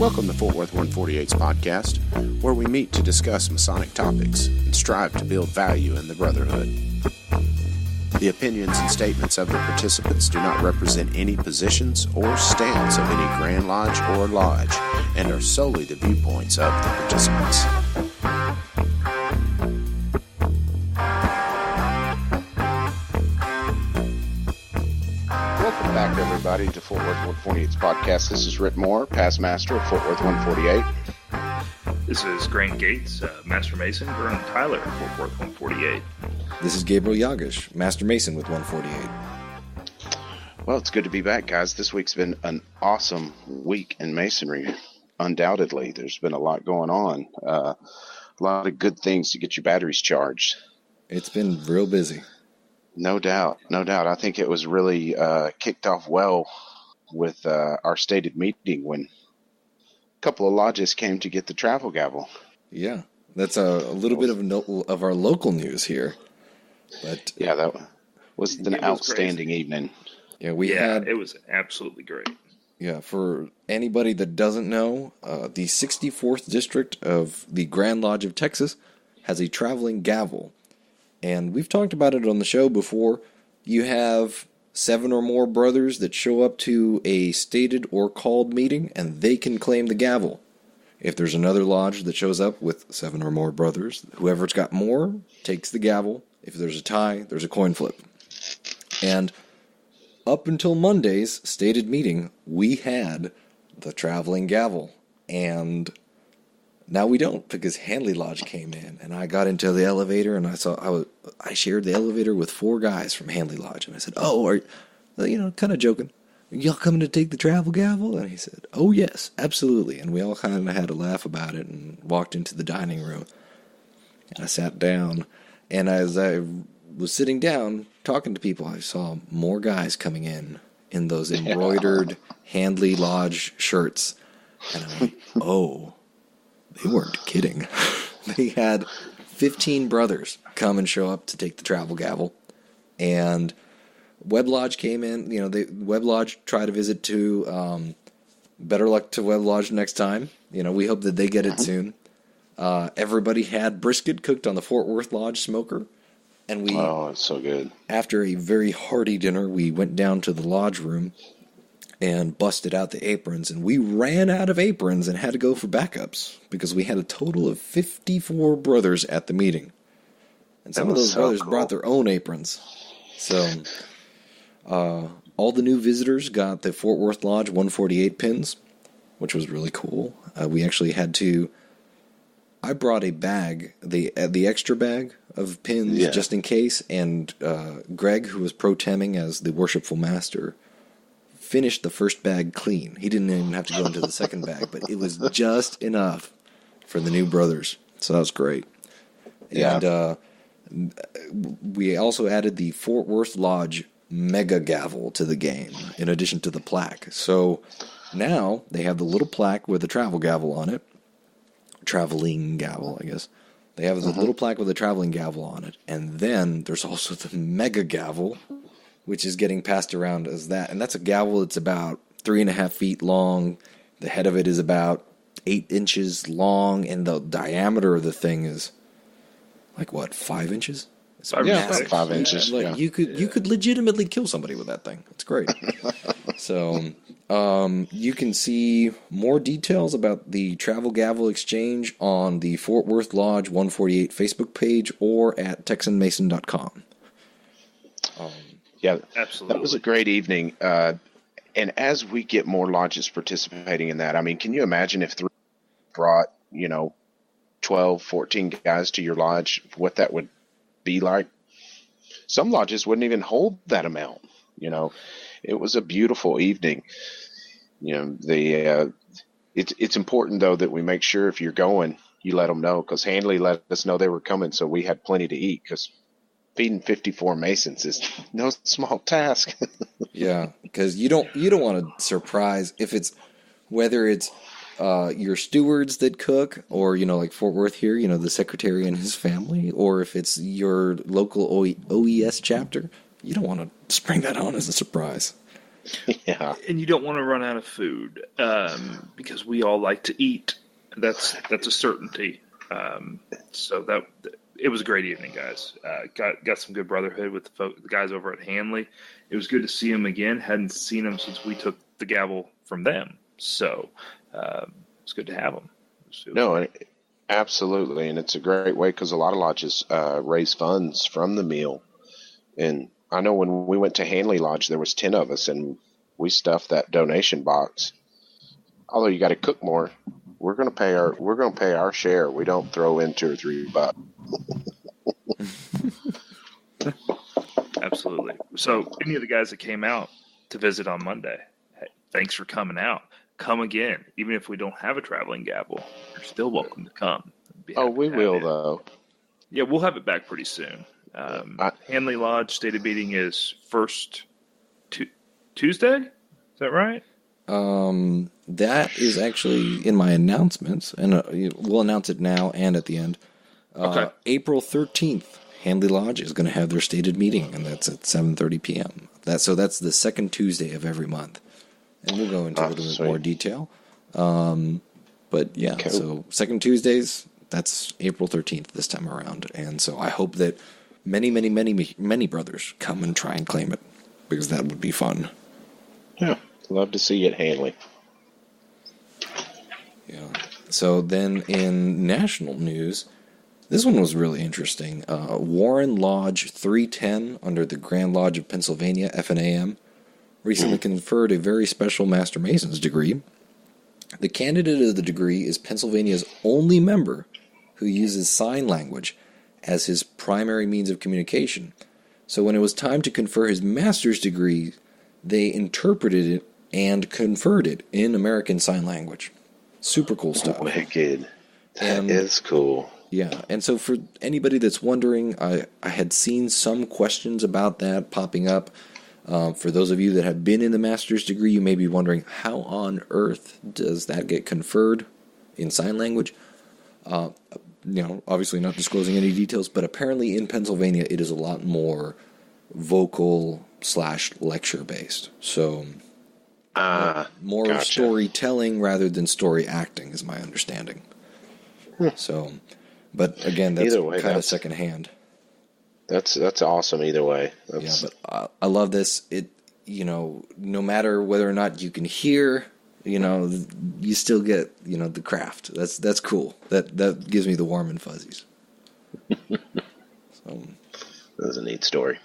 Welcome to Fort Worth 148's podcast, where we meet to discuss Masonic topics and strive to build value in the brotherhood. The opinions and statements of the participants do not represent any positions or stance of any Grand Lodge or Lodge and are solely the viewpoints of the participants. Welcome back, everybody, to Fort Worth 148's podcast. This is Rick Moore, past master of Fort Worth 148. This is Grant Gates, Master Mason, Vernon Tyler, Fort Worth 148. This is Gabriel Yagish, Master Mason with 148. Well, it's good to be back, guys. This week's been an awesome week in Masonry. Undoubtedly, there's been a lot going on. A lot of good things to get your batteries charged. It's been real busy. No doubt. I think it was really kicked off well with our stated meeting when a couple of lodges came to get the travel gavel. Yeah, that's a little bit of our local news here. But yeah, that was an outstanding evening. Yeah, it was absolutely great. Yeah, for anybody that doesn't know, the 64th District of the Grand Lodge of Texas has a traveling gavel. And we've talked about it on the show before. You have 7 or more brothers that show up to a stated or called meeting, and they can claim the gavel. If there's another lodge that shows up with 7 or more brothers, whoever's got more takes the gavel. If there's a tie, there's a coin flip. And up until Monday's stated meeting, we had the traveling gavel. And now we don't, because Handley Lodge came in, and I got into the elevator, and I shared the elevator with 4 guys from Handley Lodge, and I said, kind of joking, y'all coming to take the travel gavel? And he said, oh yes, absolutely. And we all kind of had a laugh about it and walked into the dining room. And I sat down, and as I was sitting down talking to people, I saw more guys coming in those embroidered Handley Lodge shirts. And I'm like, oh, they weren't kidding. They had 15 brothers come and show up to take the travel gavel. And Webb Lodge came in. Webb Lodge tried a visit to. Better luck to Webb Lodge next time. We hope that they get it soon. Everybody had brisket cooked on the Fort Worth Lodge smoker. And it's so good. After a very hearty dinner, we went down to the lodge room and busted out the aprons, and we ran out of aprons and had to go for backups because we had a total of 54 brothers at the meeting. And some of those brothers brought their own aprons. So all the new visitors got the Fort Worth Lodge 148 pins, which was really cool. We actually had to... I brought a bag, the extra bag of pins, just in case, and Greg, who was pro-temming as the worshipful master, finished the first bag clean. He didn't even have to go into the second bag, but it was just enough for the new brothers. So that was great. Yeah. And we also added the Fort Worth Lodge mega gavel to the game, in addition to the plaque. So now they have the little plaque with the travel gavel on it. Traveling gavel, I guess. They have the little plaque with a traveling gavel on it. And then there's also the mega gavel, which is getting passed around as that. And that's a gavel that's about 3.5 feet long. The head of it is about 8 inches long, and the diameter of the thing is 5 inches? It's massive. 5 inches. You could legitimately kill somebody with that thing. It's great. So you can see more details about the Travel Gavel Exchange on the Fort Worth Lodge 148 Facebook page or at texanmason.com. Yeah, absolutely. That was a great evening. And as we get more lodges participating in that, can you imagine if 3 brought, 12, 14 guys to your lodge, what that would be like? Some lodges wouldn't even hold that amount. It was a beautiful evening. It's important, though, that we make sure if you're going, you let them know, because Handley let us know they were coming, so we had plenty to eat, because feeding 54 Masons is no small task. Yeah, because you don't want to surprise whether it's your stewards that cook, or like Fort Worth here, the secretary and his family, or if it's your local OES chapter. You don't want to spring that on as a surprise. Yeah. And you don't want to run out of food because we all like to eat. That's a certainty. So it was a great evening, guys. Got some good brotherhood with the guys over at Hanley. It was good to see them again. Hadn't seen them since we took the gavel from them. So it's good to have them. No, absolutely, and it's a great way because a lot of lodges raise funds from the meal. And I know when we went to Hanley Lodge, there was 10 of us, and we stuffed that donation box. Although you got to cook more, we're going to pay our share. We don't throw in $2 or $3. Absolutely. So any of the guys that came out to visit on Monday, hey, thanks for coming out. Come again. Even if we don't have a traveling gavel, you're still welcome to come. Oh, we will, though. Yeah, we'll have it back pretty soon. Hanley Lodge stated meeting is first Tuesday? Is that right? That is actually in my announcements, and we'll announce it now and at the end. Okay. April 13th, Hanley Lodge is going to have their stated meeting, and that's at 7:30 p.m. So that's the second Tuesday of every month. And we'll go into a little bit more detail. But yeah, cool. So second Tuesdays, that's April 13th this time around. And so I hope that many brothers come and try and claim it, because that would be fun. Yeah, love to see you at Hanley. Yeah. So then in national news, this one was really interesting. Warren Lodge 310 under the Grand Lodge of Pennsylvania, FNAM, recently conferred a very special Master Mason's degree. The candidate of the degree is Pennsylvania's only member who uses sign language as his primary means of communication. So when it was time to confer his master's degree, they interpreted it and conferred it in American Sign Language. Super cool stuff. Wicked. That is cool. Yeah, and so for anybody that's wondering, I had seen some questions about that popping up. For those of you that have been in the master's degree, you may be wondering, how on earth does that get conferred in sign language? Obviously not disclosing any details, but apparently in Pennsylvania it is a lot more vocal/lecture based. So more gotcha. Storytelling rather than story acting is my understanding. So, but again, that's kind of secondhand. That's awesome either way. Yeah, but I love this. It, no matter whether or not you can hear, you still get, the craft. That's cool. That gives me the warm and fuzzies. So, that's a neat story.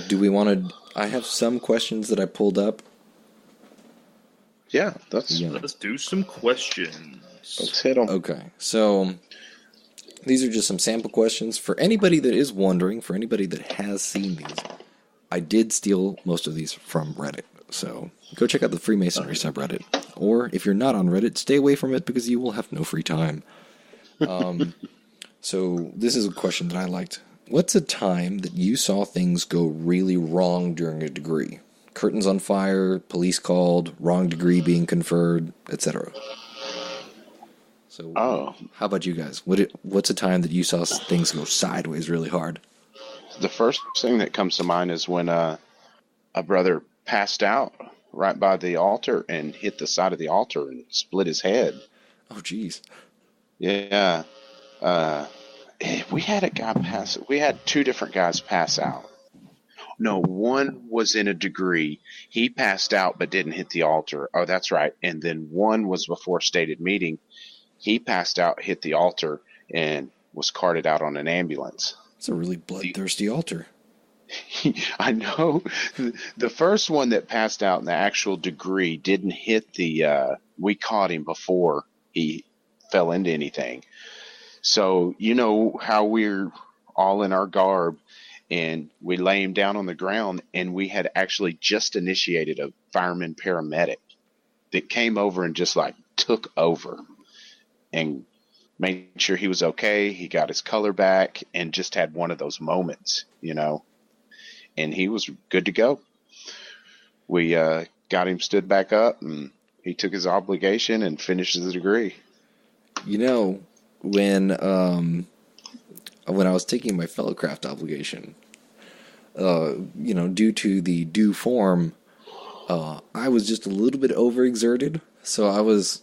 Do we want to? I have some questions that I pulled up. Yeah, let's do some questions. Let's hit them. Okay, so these are just some sample questions. For anybody that is wondering, for anybody that has seen these, I did steal most of these from Reddit. So go check out the Freemasonry subreddit. Or if you're not on Reddit, stay away from it because you will have no free time. So this is a question that I liked. What's a time that you saw things go really wrong during a degree? Curtains on fire, police called, wrong degree being conferred, etc. So, how about you guys? What's a time that you saw things go sideways really hard? The first thing that comes to mind is when a brother passed out right by the altar and hit the side of the altar and split his head. Oh, geez. Yeah. We had two different guys pass out. No, one was in a degree. He passed out but didn't hit the altar. Oh, that's right. And then one was before stated meeting. He passed out, hit the altar, and was carted out on an ambulance. It's a really bloodthirsty altar. I know. The first one that passed out in the actual degree didn't hit we caught him before he fell into anything. So, how we're all in our garb, and we lay him down on the ground, and we had actually just initiated a fireman paramedic that came over and just took over and made sure he was okay. He got his color back and just had one of those moments, and he was good to go. We got him stood back up, and he took his obligation and finished his degree. When I was taking my fellowcraft obligation, due to the due form, I was just a little bit overexerted, so I was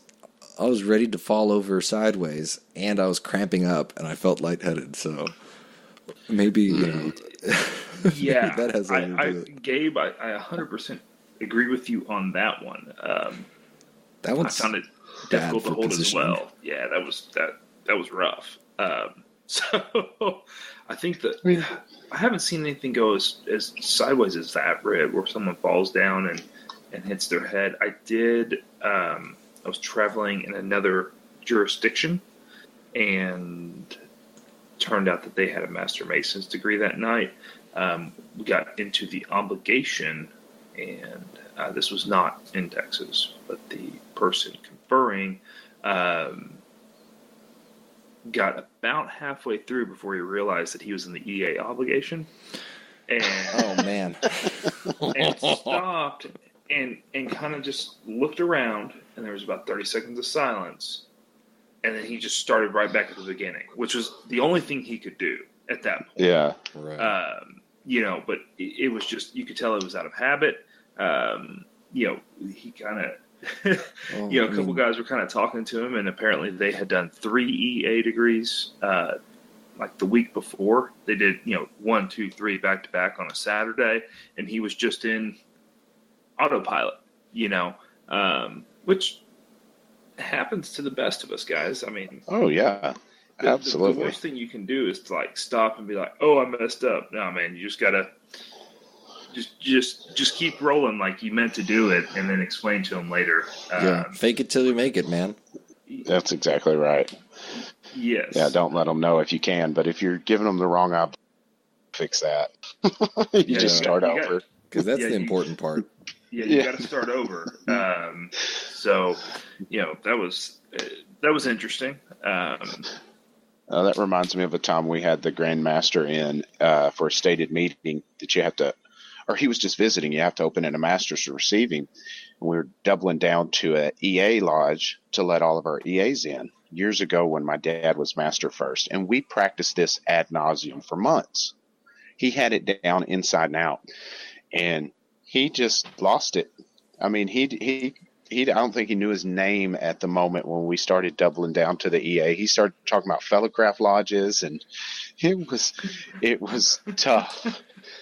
ready to fall over sideways, and I was cramping up, and I felt lightheaded. So maybe Yeah, that has something to do with it. Gabe, I 100% agree with you on that one. That I one's found it bad difficult to for hold positioning. as well. Yeah, that was rough. So I think that I haven't seen anything go as sideways as that, Red, where someone falls down and hits their head. I did. I was traveling in another jurisdiction, and turned out that they had a Master Mason's degree that night. We got into the obligation, and this was not in Texas, but the person conferring got about halfway through before he realized that he was in the EA obligation. And, Oh man. and stopped and kind of just looked around, and there was about 30 seconds of silence. And then he just started right back at the beginning, which was the only thing he could do at that point. Yeah. Right. But it was just, you could tell it was out of habit. He kind of, a couple guys were kind of talking to him, and apparently they had done 3 EA degrees, like the week before. They did, 1, 2, 3 back to back on a Saturday, and he was just in autopilot, which happens to the best of us, guys. I mean, Oh yeah. Absolutely. The worst thing you can do is to like stop and be like, "Oh, I messed up." No, man, you just gotta just keep rolling like you meant to do it, and then explain to them later. Fake it till you make it, man. That's exactly right. Yes. Yeah, don't let them know if you can, but if you're giving them the wrong fix that. You just start over. Because that's the important part. Yeah, you got to start over. So, that was interesting. That reminds me of a time we had the Grand Master in for a stated meeting that you have to, or he was just visiting. You have to open in a master's to receive him. And we were doubling down to a EA lodge to let all of our EAs in years ago when my dad was master first. And we practiced this ad nauseum for months. He had it down inside and out, and he just lost it. I mean, I don't think he knew his name at the moment when we started doubling down to the EA. He started talking about fellowcraft lodges, and it was tough.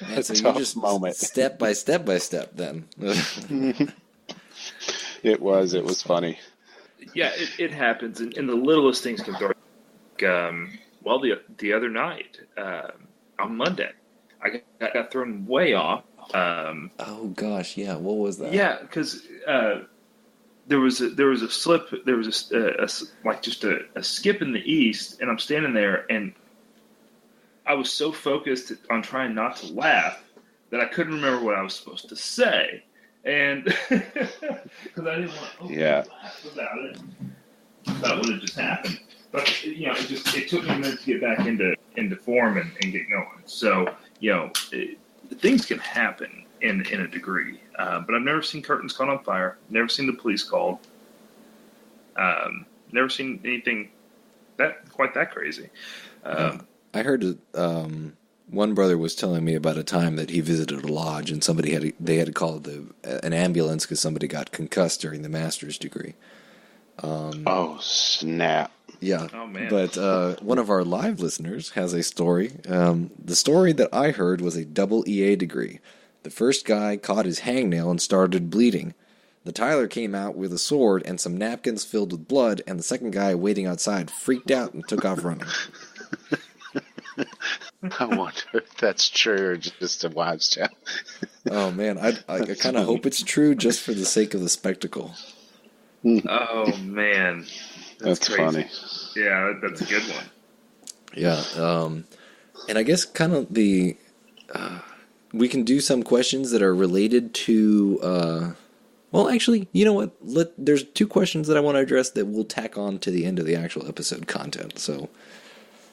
Man, so tough you just moment. Step by step then. It was funny. Yeah, it happens, and the littlest things can throw. The other night on Monday, I got thrown way off. Oh gosh, yeah. What was that? Yeah, because there was a slip. There was a skip in the east, and I'm standing there, and I was so focused on trying not to laugh that I couldn't remember what I was supposed to say, and because I didn't want to laugh about it. That would have just happened. But it took me a minute to get back into form and get going. So things can happen in a degree. But I've never seen curtains caught on fire. Never seen the police called. Never seen anything quite that crazy. I heard one brother was telling me about a time that he visited a lodge and they had to call an ambulance because somebody got concussed during the master's degree. Oh snap! Yeah. Oh man! But one of our live listeners has a story. The story that I heard was a double EA degree. The first guy caught his hangnail and started bleeding. The Tyler came out with a sword and some napkins filled with blood, and the second guy waiting outside freaked out and took off running. I wonder if that's true or just a wives' tale. Oh man, I kind of hope it's true just for the sake of the spectacle. Oh man, that's crazy. Funny. Yeah, that's a good one. Yeah, and I guess kind of we can do some questions that are related to. Well, actually, you know what? There's 2 questions that I want to address that we'll tack on to the end of the actual episode content. So,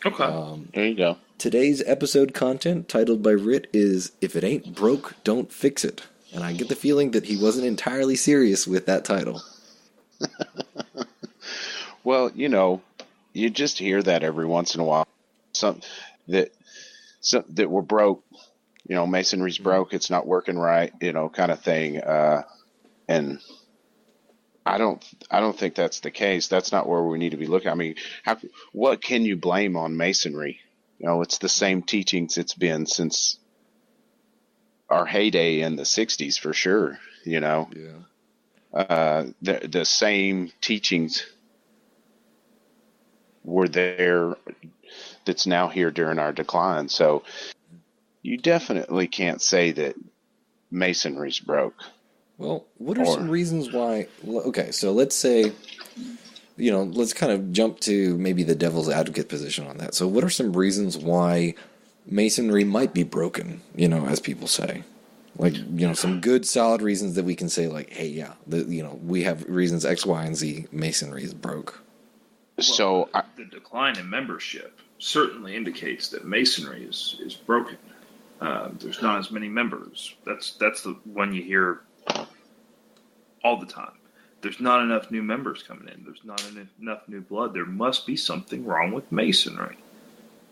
okay, there you go. Today's episode content, titled by Rit, is "If It Ain't Broke, Don't Fix It," and I get the feeling that he wasn't entirely serious with that title. Well, you just hear that every once in a while. Some that we're broke, masonry's broke, it's not working right, kind of thing. And I don't think that's the case. That's not where we need to be looking. I mean, what can you blame on masonry? It's the same teachings it's been since our heyday in the 60s, for sure. Yeah. The same teachings were there that's now here during our decline. So you definitely can't say that masonry's broke. Well, what are some reasons why? Okay, so let's say, let's kind of jump to maybe the devil's advocate position on that. So what are some reasons why masonry might be broken, as people say? Like, some good solid reasons that we can say, like, hey, yeah, we have reasons X, Y, and Z, masonry is broke. So the decline in membership certainly indicates that masonry is broken. There's not as many members. That's the one you hear all the time. There's not enough new members coming in. There's not enough new blood. There must be something wrong with masonry.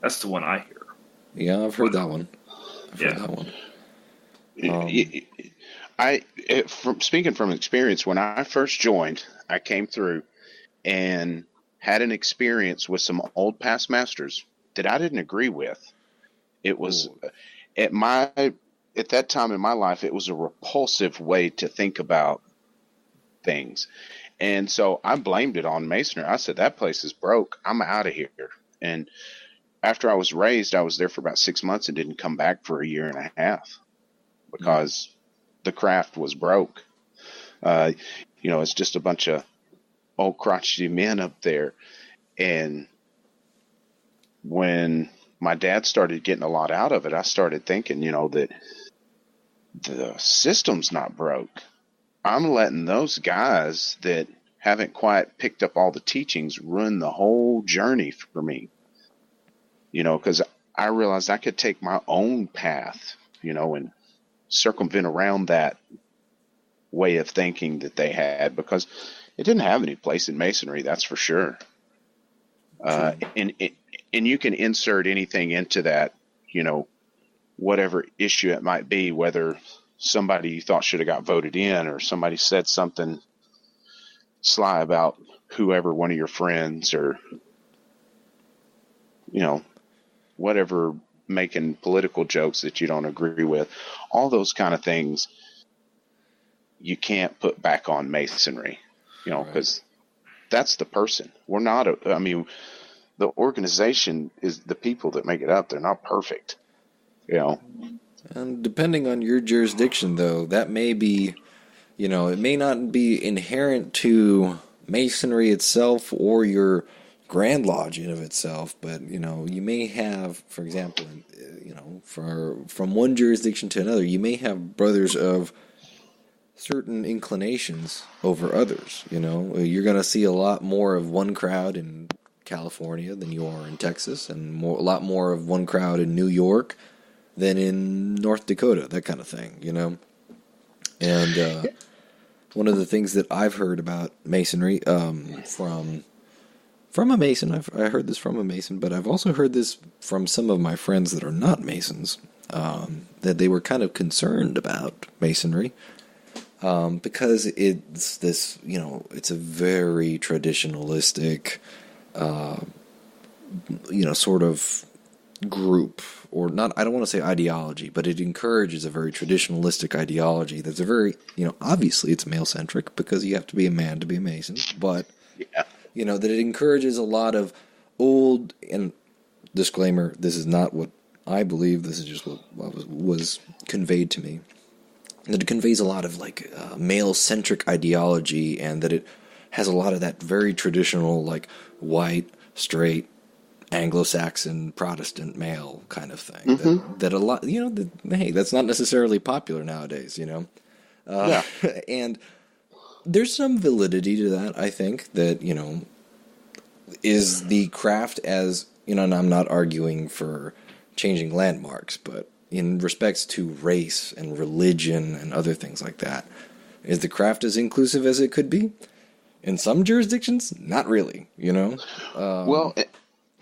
That's the one I hear. Yeah, I've heard that one. Speaking from experience, when I first joined, I came through and had an experience with some old past masters that I didn't agree with. It was at that time in my life, it was a repulsive way to think about things. And so I blamed it on masonry. I said, that place is broke. I'm out of here. And after I was raised, I was there for about 6 months and didn't come back for a year and a half because the craft was broke. It's just a bunch of old crotchety men up there. And when my dad started getting a lot out of it, I started thinking, that the system's not broke. I'm letting those guys that haven't quite picked up all the teachings ruin the whole journey for me. Because I realized I could take my own path, and circumvent around that way of thinking that they had, because it didn't have any place in masonry, that's for sure. And you can insert anything into that, whatever issue it might be, whether somebody you thought should have got voted in or somebody said something sly about whoever, one of your friends, or, whatever, making political jokes that you don't agree with. All those kind of things you can't put back on masonry, because that's the person. We're not, the organization is the people that make it up. They're not perfect, And depending on your jurisdiction, though, that may be, it may not be inherent to masonry itself or your Grand Lodge in of itself, but, you may have, for example, from one jurisdiction to another, you may have brothers of certain inclinations over others, You're going to see a lot more of one crowd in California than you are in Texas, and a lot more of one crowd in New York than in North Dakota, that kind of thing, And one of the things that I've heard about masonry from a Mason, I heard this from a Mason, but I've also heard this from some of my friends that are not Masons, that they were kind of concerned about masonry, because it's this, it's a very traditionalistic, sort of group, or not, I don't want to say ideology, but it encourages a very traditionalistic ideology that's a very, obviously it's male-centric because you have to be a man to be a Mason, but, that it encourages a lot of old, and disclaimer, this is not what I believe, this is just what was conveyed to me, that it conveys a lot of, male-centric ideology, and that it has a lot of that very traditional, white, straight, Anglo-Saxon, Protestant male kind of thing. Mm-hmm. That a lot, hey, that's not necessarily popular nowadays, And there's some validity to that, I think, that, is the craft as, and I'm not arguing for changing landmarks, but in respects to race and religion and other things like that, is the craft as inclusive as it could be? In some jurisdictions, not really,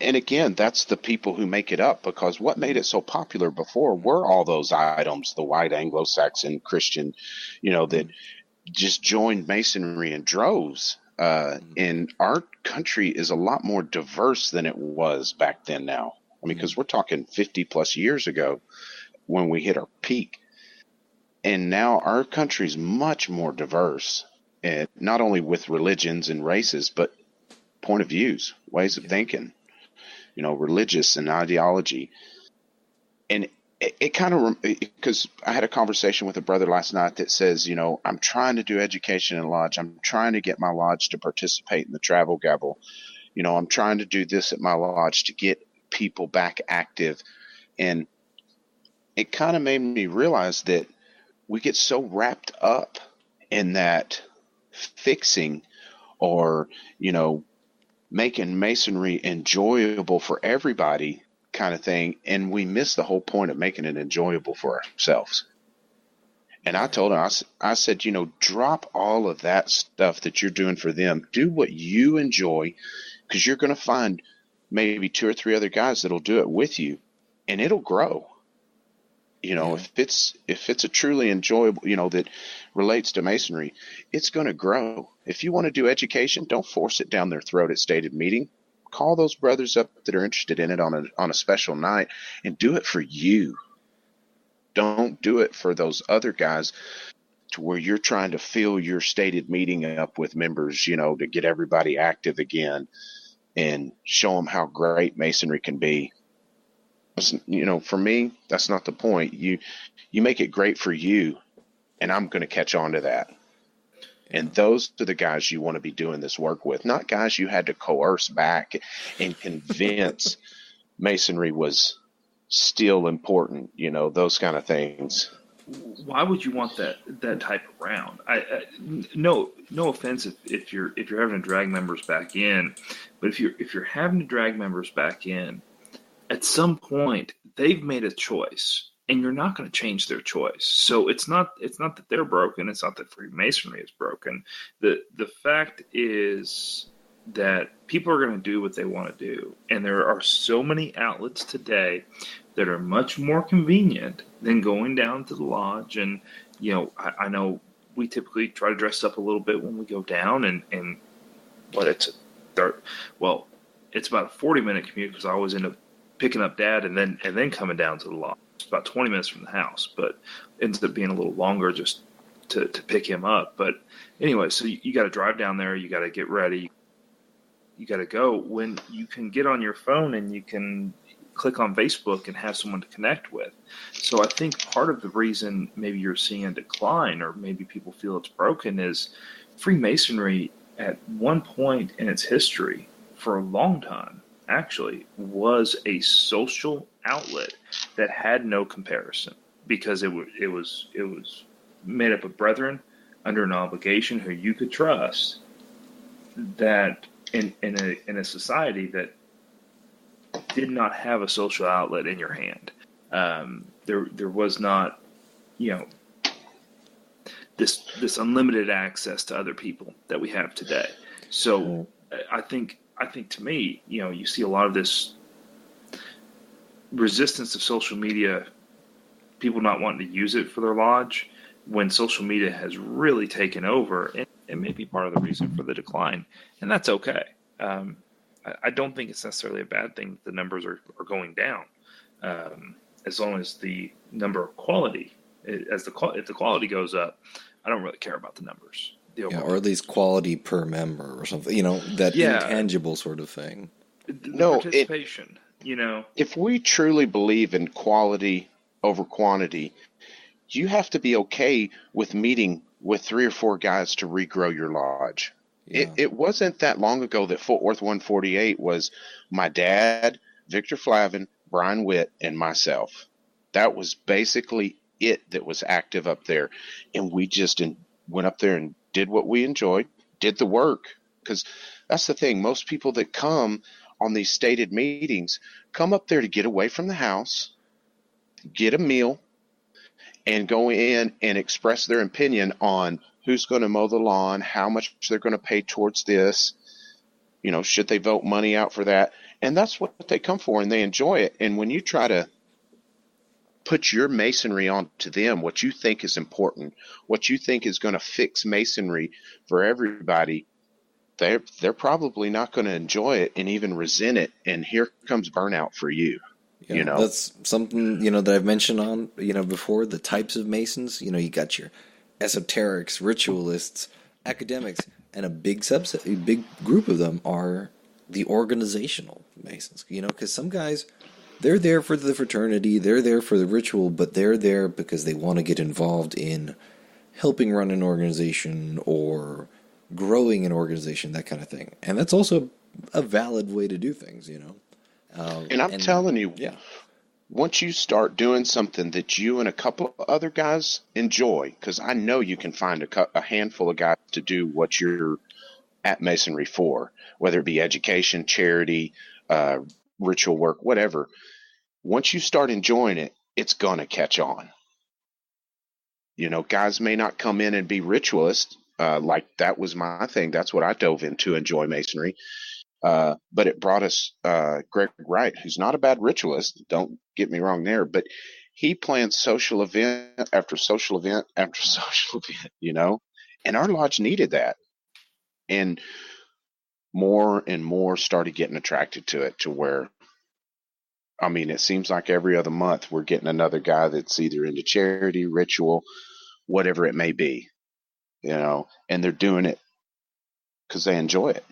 And again, that's the people who make it up, because what made it so popular before were all those items, the white Anglo-Saxon Christian, that just joined Masonry in droves. And our country is a lot more diverse than it was back then now. I mean, because we're talking 50 plus years ago when we hit our peak. And now our country is much more diverse, and not only with religions and races, but point of views, ways of thinking, religious and ideology. And it kind of, because I had a conversation with a brother last night that says, I'm trying to do education in lodge. I'm trying to get my lodge to participate in the travel gavel. I'm trying to do this at my lodge to get people back active. And it kind of made me realize that we get so wrapped up in that fixing or, making Masonry enjoyable for everybody kind of thing, and we miss the whole point of making it enjoyable for ourselves. And I told him, I said, drop all of that stuff that you're doing for them. Do what you enjoy, because you're going to find maybe 2 or 3 other guys that'll do it with you, and it'll grow. If it's a truly enjoyable, that relates to Masonry, it's going to grow. If you want to do education, don't force it down their throat at stated meeting. Call those brothers up that are interested in it on a special night, and do it for you. Don't do it for those other guys to where you're trying to fill your stated meeting up with members, to get everybody active again and show them how great Masonry can be. For me, that's not the point. You make it great for you, and I'm going to catch on to that. And those are the guys you want to be doing this work with, not guys you had to coerce back and convince Masonry was still important, those kind of things. Why would you want that type around? No offense if you're having to drag members back in, but if you're having to drag members back in, at some point they've made a choice, and you're not going to change their choice. So it's not that they're broken. It's not that Freemasonry is broken. The fact is that people are going to do what they want to do, and there are so many outlets today that are much more convenient than going down to the lodge. And I know we typically try to dress up a little bit when we go down, and it's about a 40-minute commute, because I always end up picking up Dad and then coming down to the lodge. It's about 20 minutes from the house, but ends up being a little longer just to pick him up. But anyway, so you got to drive down there. You got to get ready. You got to go, when you can get on your phone and you can click on Facebook and have someone to connect with. So I think part of the reason maybe you're seeing a decline, or maybe people feel it's broken, is Freemasonry at one point in its history, for a long time, actually, was a social outlet that had no comparison, because it was made up of brethren under an obligation who you could trust, that in a society that did not have a social outlet in your hand. There was not, this unlimited access to other people that we have today. So I think to me, you see a lot of this resistance of social media, people not wanting to use it for their lodge, when social media has really taken over, and it may be part of the reason for the decline, and that's okay. I don't think it's necessarily a bad thing that the numbers are going down, as long as the number of quality, if the quality goes up, I don't really care about the numbers. Or at least quality per member or something, that intangible sort of thing. Participation, If we truly believe in quality over quantity, you have to be okay with meeting with 3 or 4 guys to regrow your lodge. Yeah. It wasn't that long ago that Fort Worth 148 was my dad, Victor Flavin, Brian Witt, and myself. That was basically it that was active up there. And we just went up there and did what we enjoyed, did the work. Because that's the thing. Most people that come on these stated meetings come up there to get away from the house, get a meal, and go in and express their opinion on who's going to mow the lawn, how much they're going to pay towards this, should they vote money out for that? And that's what they come for, and they enjoy it. And when you try to put your masonry on to them, what you think is important, what you think is going to fix masonry for everybody, they're probably not going to enjoy it and even resent it. And here comes burnout for you. Yeah, You know, that's something, that I've mentioned on, before, the types of Masons. You got your esoterics, ritualists, academics, and a big group of them are the organizational Masons. Because some guys, they're there for the fraternity, they're there for the ritual, but they're there because they want to get involved in helping run an organization or growing an organization, that kind of thing. And that's also a valid way to do things, and I'm telling you, yeah. Once you start doing something that you and a couple of other guys enjoy, because I know you can find a handful of guys to do what you're at Masonry for, whether it be education, charity, ritual work, whatever. Once you start enjoying it, it's going to catch on. Guys may not come in and be ritualists, like that was my thing. That's what I dove into, enjoy Masonry. But it brought us Greg Wright, who's not a bad ritualist. Don't get me wrong there, but he plans social event after social event after social event, and our lodge needed that. And more started getting attracted to it, to where, it seems like every other month we're getting another guy that's either into charity, ritual, whatever it may be, and they're doing it because they enjoy it.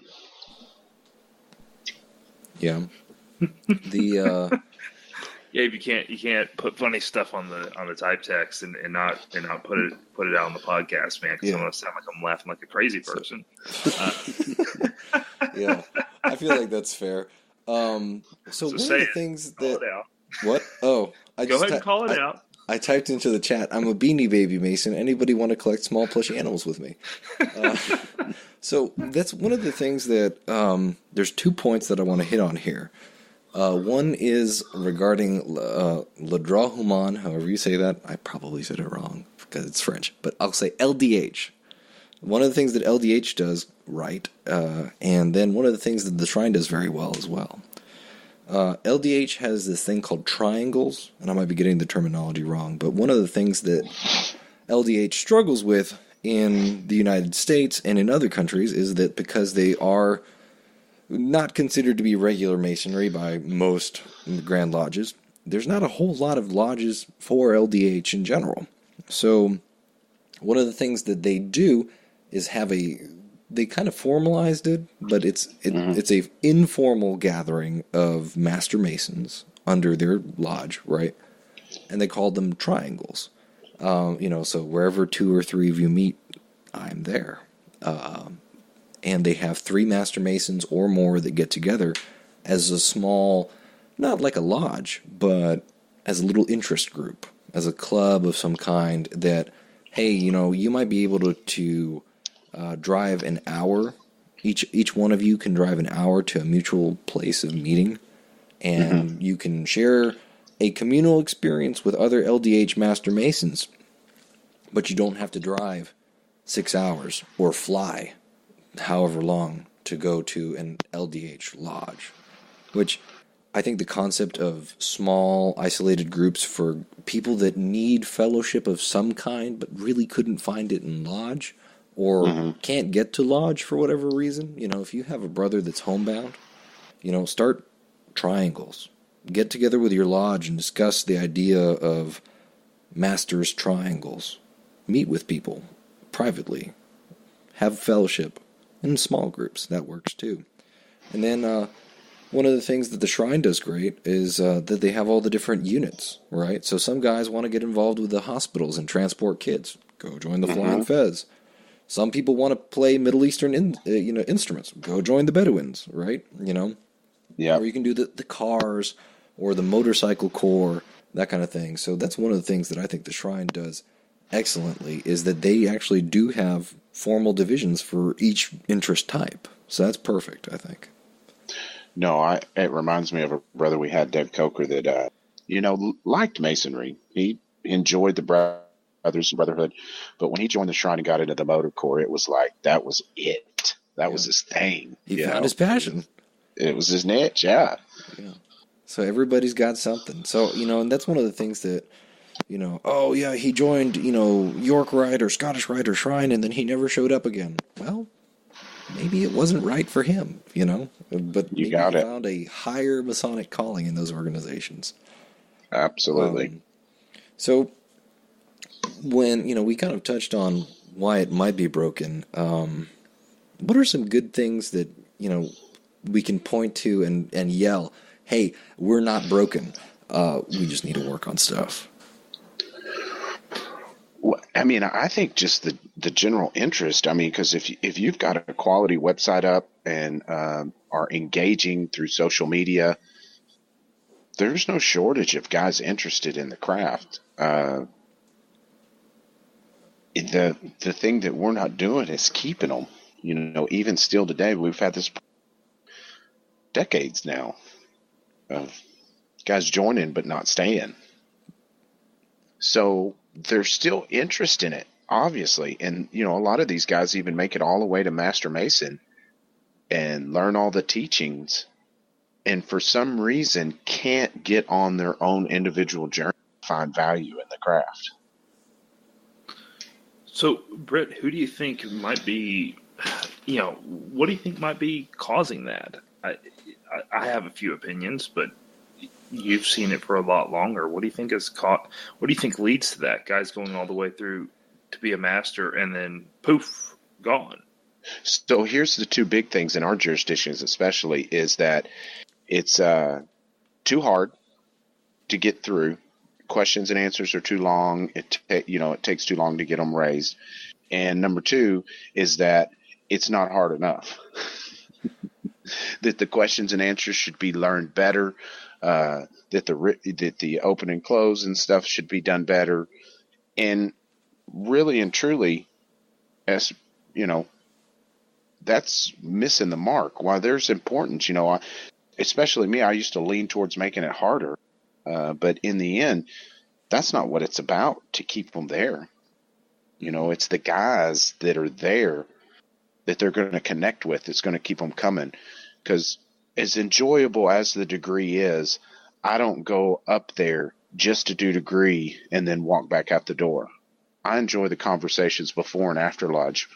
Yeah. The yeah, you can't put funny stuff on the type text and not put it out on the podcast, man, because I'm gonna sound like I'm laughing like a crazy person. Yeah, I feel like that's fair. So one of the things that what? Oh, go ahead and call it out. I typed into the chat, I'm a Beanie Baby Mason. Anybody want to collect small plush animals with me? So that's one of the things that there's 2 points that I want to hit on here. One is regarding Le Droit Humain, however you say that. I probably said it wrong because it's French, but I'll say LDH. One of the things that LDH does right, and then one of the things that the Shrine does very well as well. LDH has this thing called triangles, and I might be getting the terminology wrong, but one of the things that LDH struggles with in the United States and in other countries is that because they are not considered to be regular Masonry by most Grand Lodges, there's not a whole lot of lodges for LDH in general. So one of the things that they do is they kind of formalized it, but it's a informal gathering of Master Masons under their lodge, right? And they call them triangles. So wherever 2 or 3 of you meet, I'm there. And they have 3 Master Masons or more that get together as a small, not like a lodge, but as a little interest group, as a club of some kind that, hey, you might be able to drive an hour. Each one of you can drive an hour to a mutual place of meeting, and you can share a communal experience with other LDH Master Masons, but you don't have to drive 6 hours or fly however long to go to an LDH lodge, which I think the concept of small, isolated groups for people that need fellowship of some kind but really couldn't find it in lodge or can't get to lodge for whatever reason, if you have a brother that's homebound, start triangles. Get together with your lodge and discuss the idea of Master's triangles. Meet with people privately. Have fellowship in small groups. That works too. And then one of the things that the Shrine does great is that they have all the different units, right? So some guys want to get involved with the hospitals and transport kids. Go join the Flying Fez. Some people want to play Middle Eastern instruments. Go join the Bedouins, right? Yeah. Or you can do the cars or the motorcycle corps, that kind of thing. So that's one of the things that I think the Shrine does excellently, is that they actually do have formal divisions for each interest type. So that's perfect, I think. No, it reminds me of a brother we had, Dave Coker, that, liked Masonry. He enjoyed the Brothers and Brotherhood. But when he joined the Shrine and got into the Motor Corps, it was like, that was it. That was his thing. He found his passion. it was his niche. Yeah. Yeah. So everybody's got something. So, and that's one of the things that, oh yeah, he joined, York Rite or Scottish Rite or Shrine, and then he never showed up again. Well, maybe it wasn't right for him, but You maybe got he it. found a higher Masonic calling in those organizations. Absolutely. So when, we kind of touched on why it might be broken, what are some good things that, we can point to and yell, hey, we're not broken. We just need to work on stuff. Well, I mean, I think just the general interest. I mean, because if you've got a quality website up and are engaging through social media, there's no shortage of guys interested in the craft. The thing that we're not doing is keeping them. Even still today, we've had this decades now of guys joining but not staying. So there's still interest in it, obviously. And, a lot of these guys even make it all the way to Master Mason and learn all the teachings. And for some reason, can't get on their own individual journey to find value in the craft. So, Britt, who do you think might be, what do you think might be causing that? I have a few opinions, but you've seen it for a lot longer. What do you think what do you think leads to that? Guys going all the way through to be a master and then poof, gone. So here's the two big things in our jurisdictions, especially, is that it's too hard to get through. Questions and answers are too long. It takes too long to get them raised. And number two is that it's not hard enough. That the questions and answers should be learned better. That the open and close and stuff should be done better. And really and truly, as that's missing the mark. While there's importance, especially me, I used to lean towards making it harder. But in the end, that's not what it's about to keep them there. It's the guys that are there that they're going to connect with. It's going to keep them coming. Because as enjoyable as the degree is, I don't go up there just to do degree and then walk back out the door. I enjoy the conversations before and after Lodge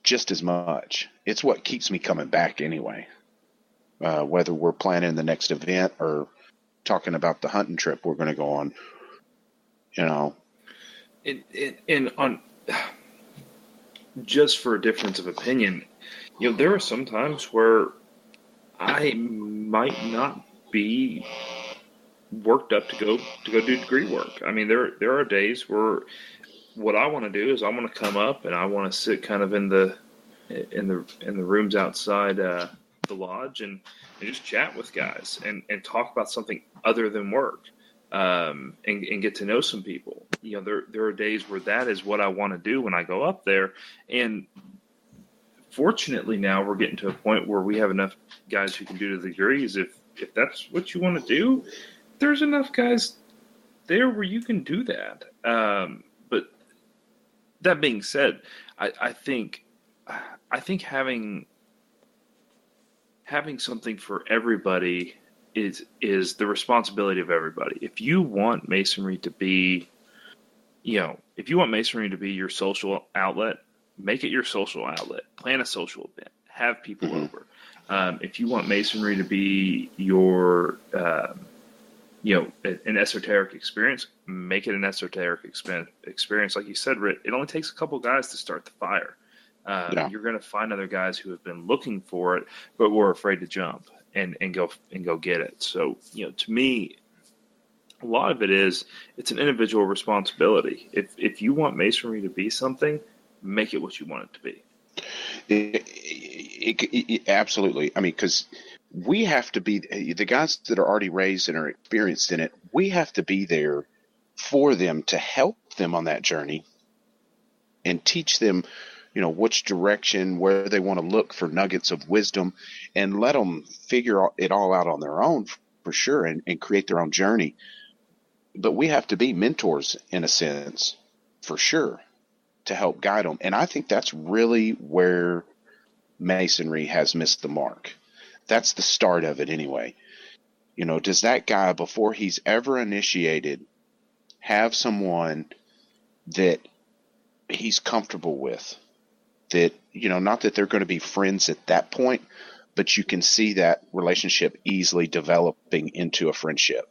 just as much. It's what keeps me coming back anyway. Whether we're planning the next event or talking about the hunting trip we're going to go on, And on just for a difference of opinion, there are some times where I might not be worked up to go do degree work. I mean, there are days where what I want to do is I want to come up and I want to sit kind of in the rooms outside the lodge and just chat with guys and talk about something other than work, and get to know some people. There are days where that is what I want to do when I go up there. And fortunately now we're getting to a point where we have enough guys who can do the degrees. If that's what you want to do, there's enough guys there where you can do that. But that being said, I think having something for everybody is the responsibility of everybody. If you want Masonry to be, your social outlet, make it your social outlet. Plan a social event. Have people over. If you want Masonry to be your, an esoteric experience, make it an esoteric experience. Like you said, Rick, it only takes a couple guys to start the fire. You're going to find other guys who have been looking for it, but were afraid to jump and go get it. So, to me, a lot of it's an individual responsibility. If you want Masonry to be something, make it what you want it to be. Absolutely. I mean, because we have to be the guys that are already raised and are experienced in it. We have to be there for them to help them on that journey and teach them, which direction, where they want to look for nuggets of wisdom, and let them figure it all out on their own for sure and create their own journey. But we have to be mentors in a sense, for sure, to help guide them. And I think that's really where Masonry has missed the mark. That's the start of it anyway. Does that guy, before he's ever initiated, have someone that he's comfortable with? That, not that they're going to be friends at that point, but you can see that relationship easily developing into a friendship.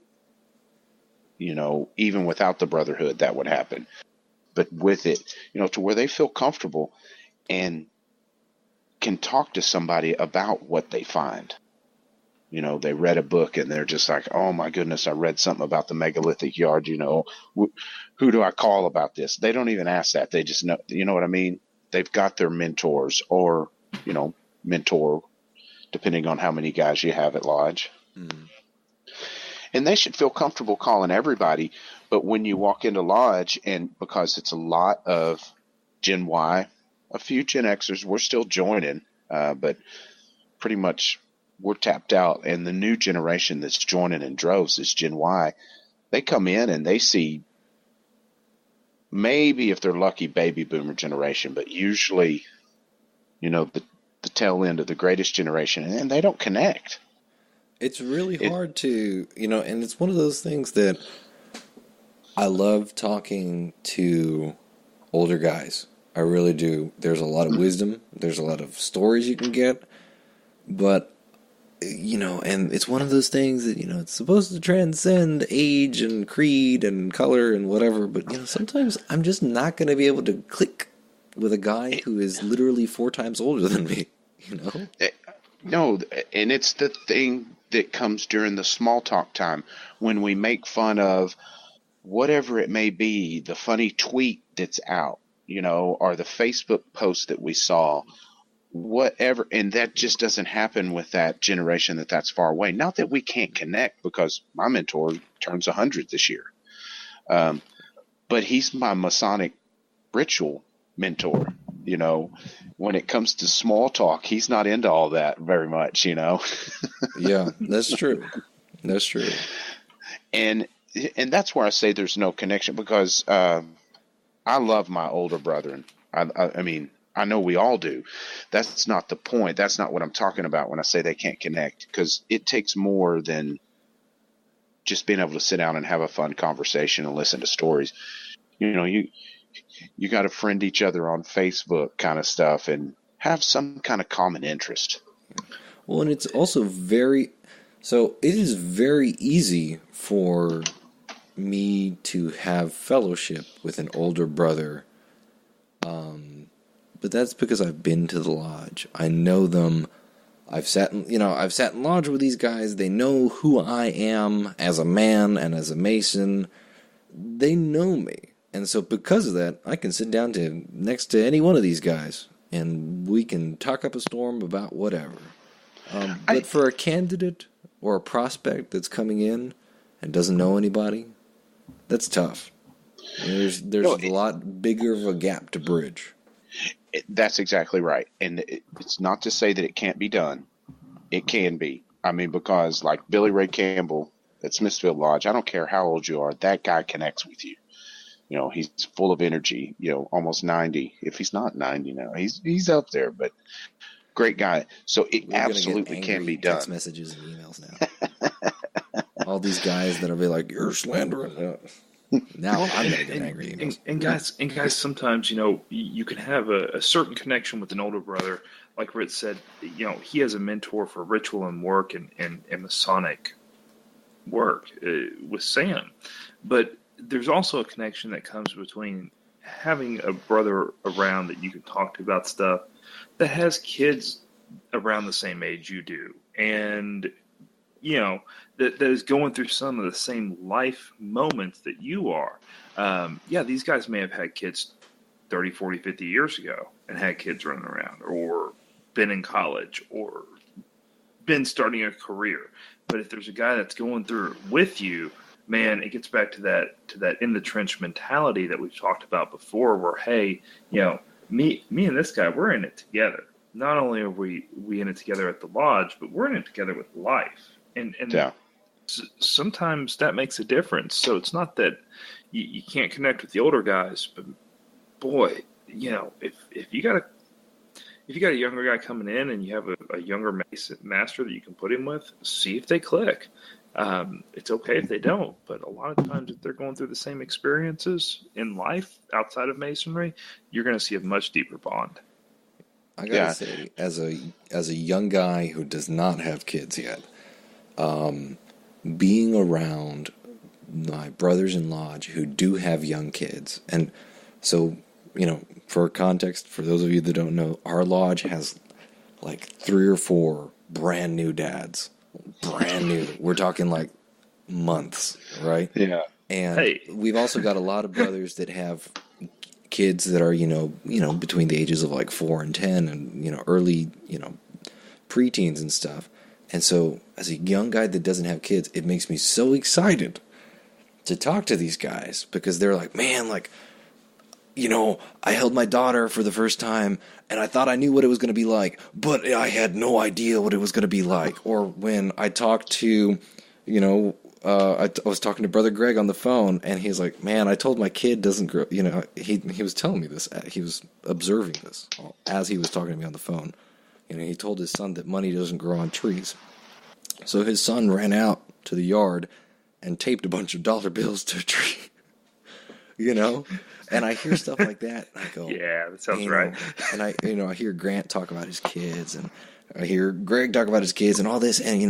Even without the brotherhood, that would happen. But with it, to where they feel comfortable and can talk to somebody about what they find. They read a book and they're just like, oh my goodness, I read something about the megalithic yard. Who do I call about this? They don't even ask that. They just know, you know what I mean? They've got their mentors or, mentor, depending on how many guys you have at Lodge. Mm-hmm. And they should feel comfortable calling everybody. But when you walk into Lodge, and because it's a lot of Gen Y, a few Gen Xers, we're still joining, but pretty much we're tapped out. And the new generation that's joining in droves is Gen Y. They come in and they see, maybe if they're lucky, baby boomer generation, but usually, the tail end of the greatest generation, and they don't connect. It's really hard to, and it's one of those things that I love talking to older guys. I really do. There's a lot of wisdom. There's a lot of stories you can get. But, and it's one of those things that, it's supposed to transcend age and creed and color and whatever. But, sometimes I'm just not going to be able to click with a guy who is literally 4 times older than me, No, and it's the thing that comes during the small talk time when we make fun of whatever it may be, the funny tweet that's out, or the Facebook post that we saw, whatever. And that just doesn't happen with that generation that's far away. Not that we can't connect, because my mentor turns 100 this year. But he's my Masonic ritual mentor. When it comes to small talk, he's not into all that very much, Yeah, that's true. That's true. And that's where I say there's no connection, because I love my older brethren. I mean, I know we all do. That's not the point. That's not what I'm talking about when I say they can't connect, because it takes more than just being able to sit down and have a fun conversation and listen to stories. You got to friend each other on Facebook kind of stuff and have some kind of common interest. Well, and it's also it is very easy for me to have fellowship with an older brother. But that's because I've been to the lodge. I know them. I've sat in lodge with these guys. They know who I am as a man and as a Mason. They know me. And so because of that, I can sit down next to any one of these guys, and we can talk up a storm about whatever. But for a candidate or a prospect that's coming in and doesn't know anybody, that's tough. There's a lot bigger of a gap to bridge. That's exactly right. And it's not to say that it can't be done. It can be. I mean, because like Billy Ray Campbell at Smithfield Lodge, I don't care how old you are, that guy connects with you. He's full of energy, almost 90. If he's not 90 now, he's up there, but great guy. So it absolutely can be done. Text messages and emails now. All these guys that'll be like, "You're slandering." Now I'm going to get angry emails. And guys, sometimes, you can have a certain connection with an older brother. Like Rich said, he has a mentor for ritual and work and Masonic work with Sam. But there's also a connection that comes between having a brother around that you can talk to about stuff that has kids around the same age you do. And, that is going through some of the same life moments that you are. These guys may have had kids 30, 40, 50 years ago and had kids running around, or been in college, or been starting a career. But if there's a guy that's going through it with you, man, it gets back to that in the trench mentality that we've talked about before, where, hey, me and this guy, we're in it together. Not only are we in it together at the lodge, but we're in it together with life. And sometimes that makes a difference. So it's not that you can't connect with the older guys, but boy, if you got if you got a younger guy coming in and you have a younger master that you can put him with, see if they click. It's okay if they don't, but a lot of times if they're going through the same experiences in life outside of Masonry, you're going to see a much deeper bond. I gotta say, as a young guy who does not have kids yet, being around my brothers in lodge who do have young kids, and so, for context, for those of you that don't know, our lodge has like 3 or 4 brand new dads. Brand new. We're talking like months, right? Yeah. And we've also got a lot of brothers that have kids that are, between the ages of like 4 and 10 and, early, preteens and stuff. And so as a young guy that doesn't have kids, it makes me so excited to talk to these guys because they're like, man, like, I held my daughter for the first time and I thought I knew what it was going to be like, but I had no idea what it was going to be like. Or when I talked to, I was talking to Brother Greg on the phone and he's like, man, I told my kid doesn't grow, he was telling me this. He was observing this as he was talking to me on the phone. He told his son that money doesn't grow on trees. So his son ran out to the yard and taped a bunch of dollar bills to a tree, And I hear stuff like that, and I go, yeah, that sounds right. And I hear Grant talk about his kids, and I hear Greg talk about his kids, and all this, and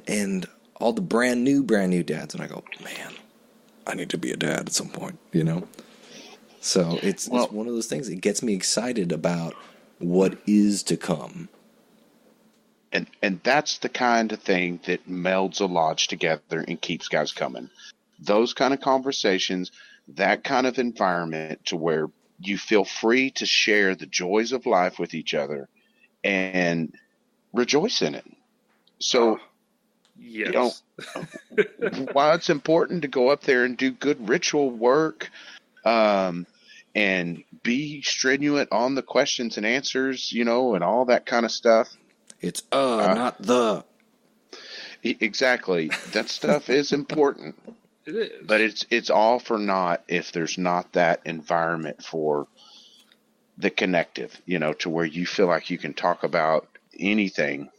and all the brand new dads, and I go, man, I need to be a dad at some point, So it's one of those things. It gets me excited about what is to come. And that's the kind of thing that melds a lodge together and keeps guys coming. Those kind of conversations, that kind of environment to where you feel free to share the joys of life with each other and rejoice in it. So, yes. While it's important to go up there and do good ritual work, and be strident on the questions and answers, and all that kind of stuff. It's not the. Exactly. That stuff is important. It is. But it's all for naught if there's not that environment for the connective, to where you feel like you can talk about anything.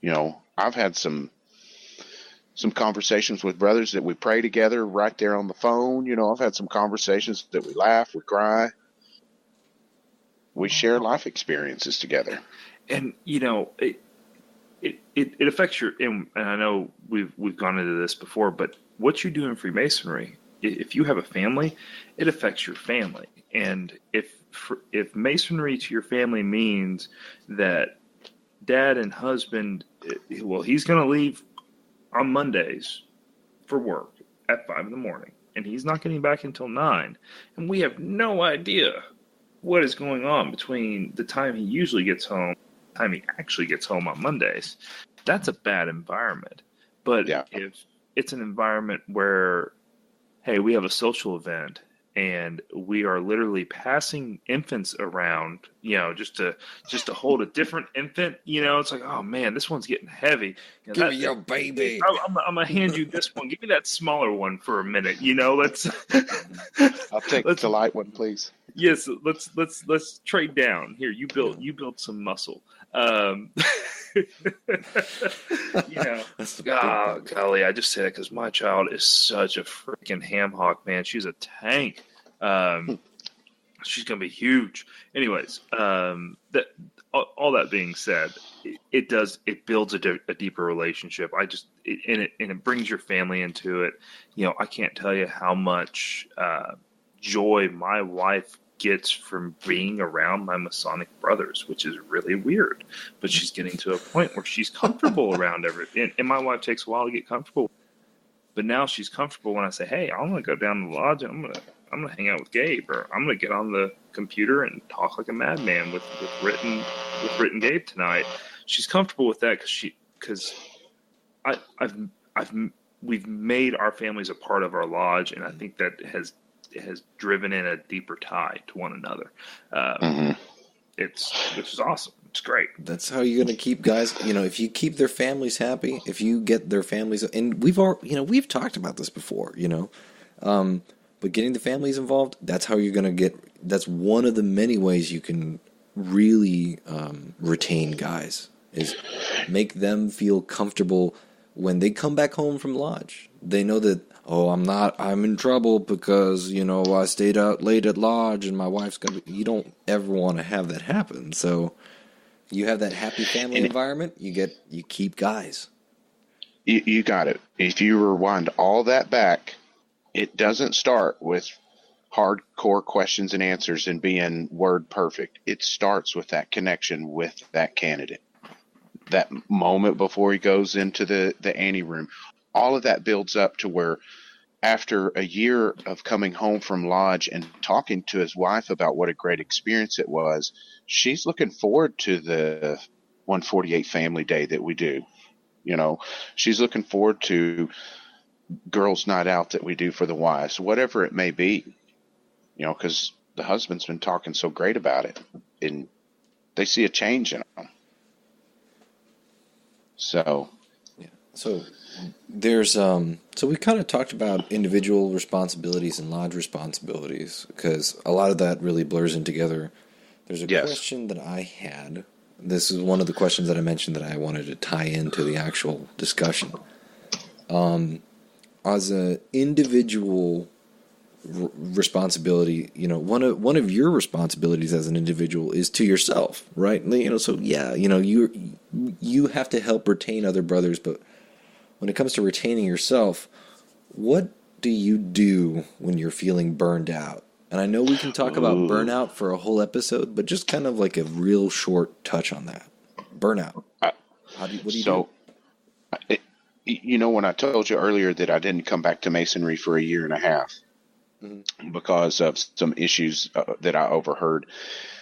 I've had some conversations with brothers that we pray together right there on the phone. I've had some conversations that we laugh, we cry. We share life experiences together. And, it affects your, and I know we've gone into this before, but what you do in Freemasonry, if you have a family, it affects your family. And if Masonry to your family means that dad and husband, he's going to leave on Mondays for work at 5 a.m, and he's not getting back until 9, and we have no idea what is going on between the time he usually gets home and the time he actually gets home on Mondays. That's a bad environment. But if it's an environment where, hey, we have a social event and we are literally passing infants around, just to hold a different infant, it's like, oh man, this one's getting heavy. Give me your baby. I'm gonna hand you this one. Give me that smaller one for a minute. Let's. I'll take the light one, please. Yes, let's trade down. Here, you build some muscle. Golly, I just say that because my child is such a freaking ham hock, man. She's a tank. She's gonna be huge. Anyways, that all that being said, it builds a deeper relationship. It brings your family into it. I can't tell you how much joy my wife gets from being around my Masonic brothers, which is really weird. But she's getting to a point where she's comfortable around everything. And my wife takes a while to get comfortable. But now she's comfortable when I say, hey, I'm going to go down to the lodge and I'm gonna hang out with Gabe, or I'm gonna get on the computer and talk like a madman with written Gabe tonight. She's comfortable with that because we've made our families a part of our lodge, and I think that has driven in a deeper tie to one another. Which is awesome. It's great. That's how you're going to keep guys, if you keep their families happy, if you get their families, and we've talked about this before, but getting the families involved, that's how you're going to that's one of the many ways you can really retain guys, is make them feel comfortable when they come back home from lodge. They know that, oh, I'm in trouble because, I stayed out late at lodge and my wife's going to, you don't ever want to have that happen. So you have that happy family environment, you keep guys. You got it. If you rewind all that back, it doesn't start with hardcore questions and answers and being word perfect. It starts with that connection with that candidate. That moment before he goes into the ante room, all of that builds up to where after a year of coming home from lodge and talking to his wife about what a great experience it was, she's looking forward to the 148 family day that we do. She's looking forward to girls' night out that we do for the wives, whatever it may be, because the husband's been talking so great about it and they see a change in them. So, yeah. So there's so we kind of talked about individual responsibilities and lodge responsibilities because a lot of that really blurs in together. There's a question that I had. This is one of the questions that I mentioned that I wanted to tie into the actual discussion. As an individual responsibility, one of your responsibilities as an individual is to yourself, right? So yeah, you have to help retain other brothers, but when it comes to retaining yourself, what do you do when you're feeling burned out? And I know we can talk about burnout for a whole episode, but just kind of like a real short touch on that. Burnout. What do you do? When I told you earlier that I didn't come back to Masonry for a year and a half because of some issues that I overheard.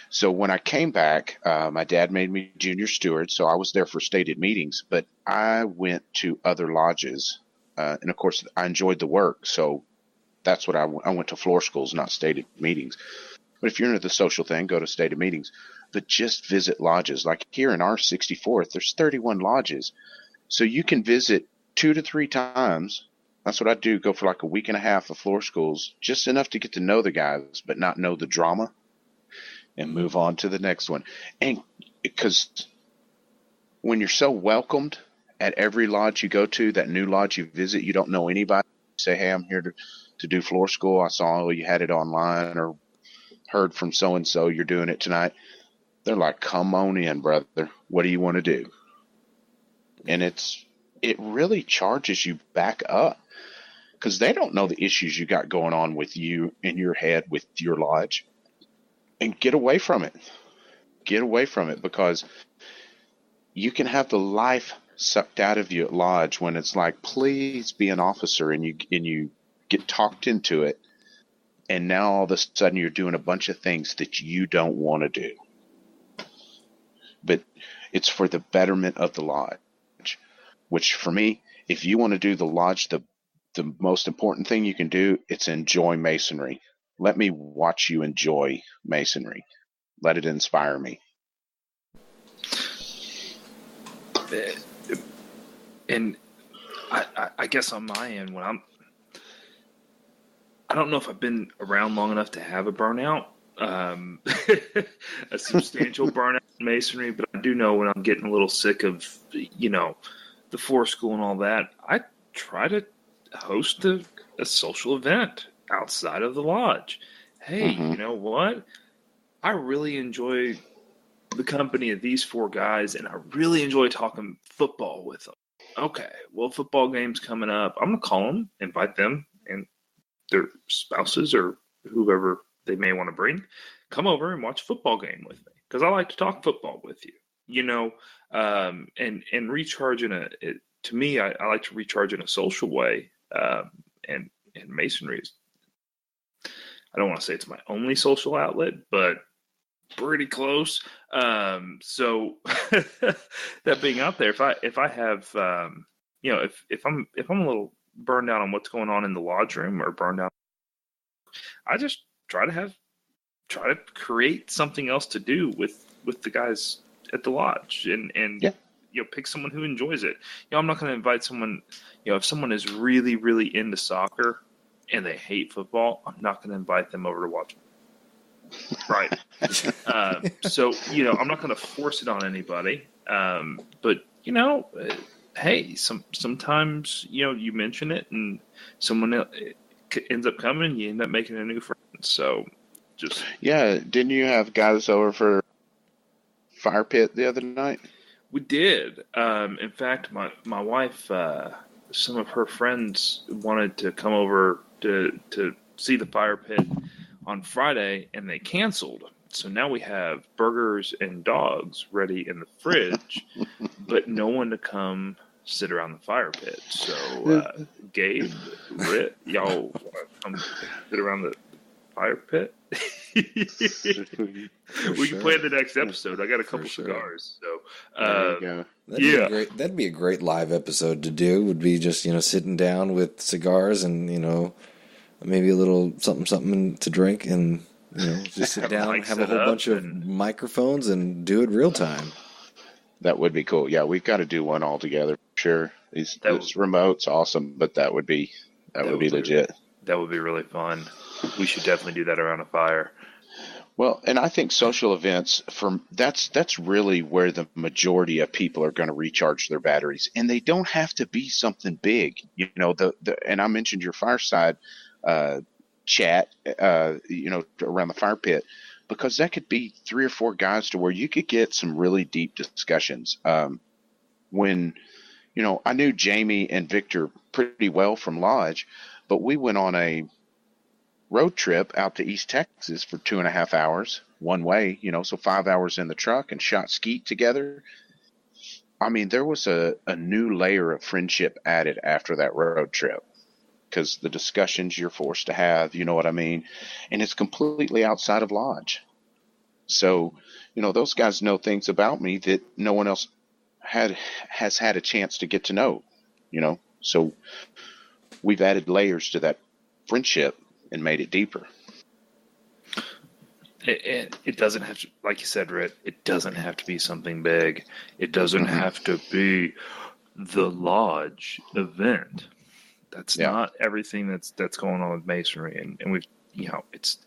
So when I came back, my dad made me junior steward, so I was there for stated meetings, but I went to other lodges. And of course, I enjoyed the work, so that's what I went to floor schools, not stated meetings. But if you're into the social thing, go to stated meetings. But just visit lodges. Like here in our 64th, there's 31 lodges. So you can visit 2 to 3 times. That's what I do, go for like a week and a half of floor schools, just enough to get to know the guys, but not know the drama, and move on to the next one. And because when you're so welcomed at every lodge you go to, that new lodge you visit, you don't know anybody. You say, hey, I'm here to do floor school. I saw you had it online or heard from so-and-so you're doing it tonight. They're like, come on in, brother. What do you want to do? And it really charges you back up because they don't know the issues you got going on with you in your head with your lodge. And get away from it. Get away from it because you can have the life sucked out of you at lodge when it's like, please be an officer, and you get talked into it. And now all of a sudden you're doing a bunch of things that you don't want to do. But it's for the betterment of the lodge, which for me, if you want to do the lodge, the most important thing you can do, it's enjoy Masonry. Let me watch you enjoy Masonry. Let it inspire me. And I guess on my end, I don't know if I've been around long enough to have a burnout, a substantial burnout in Masonry, but I do know when I'm getting a little sick of, the floor school and all that, I try to host a social event outside of the lodge. Hey, you know what? I really enjoy the company of these 4 guys, and I really enjoy talking football with them. Okay, well, football game's coming up. I'm going to call them, invite them and their spouses or whoever they may want to bring. Come over and watch a football game with me because I like to talk football with you, and recharge to me, I like to recharge in a social way. And Masonry is, I don't want to say it's my only social outlet, but pretty close. So that being out there, if I have, if I'm a little burned out on what's going on in the lodge room or burned out, I just try to create something else to do with the guys at the lodge and pick someone who enjoys it. I'm not going to invite someone, if someone is really, really into soccer and they hate football, I'm not going to invite them over to watch. Right. So, I'm not going to force it on anybody. But, hey, sometimes, you mention it and someone else ends up coming, you end up making a new friend. So just. Yeah. Didn't you have guys over for fire pit the other night? We did. In fact, my wife, some of her friends wanted to come over to see the fire pit on Friday, and they canceled. So now we have burgers and dogs ready in the fridge, but no one to come sit around the fire pit. So, Gabe, Ritt, y'all want to come sit around the fire pit? We can plan the next episode. I got a couple cigars. So, there you go. That'd be a great live episode to do. Would be just sitting down with cigars and maybe a little something to drink and just sit down, have a whole bunch of microphones and do it real time. That would be cool. Yeah, we've got to do one all together. Sure, this remote's awesome, but that would be legit. That would be really fun. We should definitely do that around a fire. Well, and I think social events that's really where the majority of people are going to recharge their batteries, and they don't have to be something big. And I mentioned your fireside chat, around the fire pit, because that could be 3 or 4 guys to where you could get some really deep discussions. When, I knew Jamie and Victor pretty well from Lodge, but we went on a road trip out to East Texas for 2.5 hours one way, so 5 hours in the truck and shot skeet together. I mean, there was a new layer of friendship added after that road trip, because the discussions you're forced to have, you know what I mean? And it's completely outside of Lodge. So, those guys know things about me that no one else has had a chance to get to know, So we've added layers to that friendship and made it deeper. It doesn't have to, like you said, Ritt, it doesn't have to be something big. It doesn't have to be the Lodge event. That's not everything that's going on with Masonry. And we've, it's,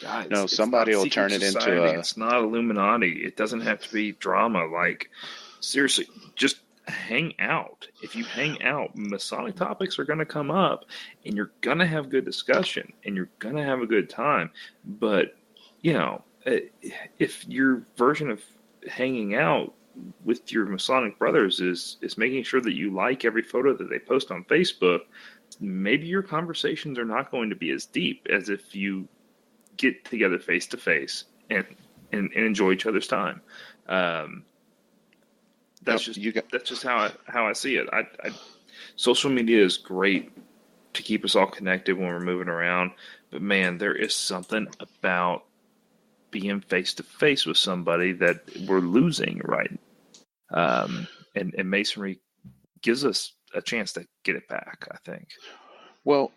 guys. No, somebody will turn it into It's not Illuminati. It doesn't have to be drama. Like, seriously, just hang out. If you hang out, Masonic topics are going to come up, and you're going to have good discussion, and you're going to have a good time. But, if your version of hanging out with your Masonic brothers is making sure that you like every photo that they post on Facebook, maybe your conversations are not going to be as deep as if you get together face to face and enjoy each other's time. That's just how I see it. Social media is great to keep us all connected when we're moving around, but man, there is something about being face to face with somebody that we're losing right. And Masonry gives us a chance to get it back, I think. Well,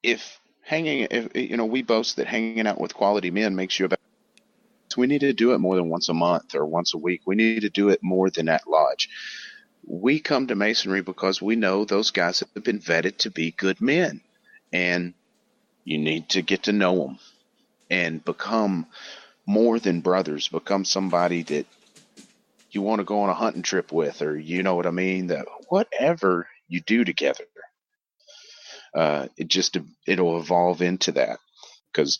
if we boast that hanging out with quality men makes you a better. So we need to do it more than once a month or once a week. We need to do it more than at Lodge. We come to Masonry because we know those guys have been vetted to be good men, and you need to get to know them and become more than brothers. Become somebody that you want to go on a hunting trip with, or you know what I mean. That whatever you do together, it'll evolve into that, because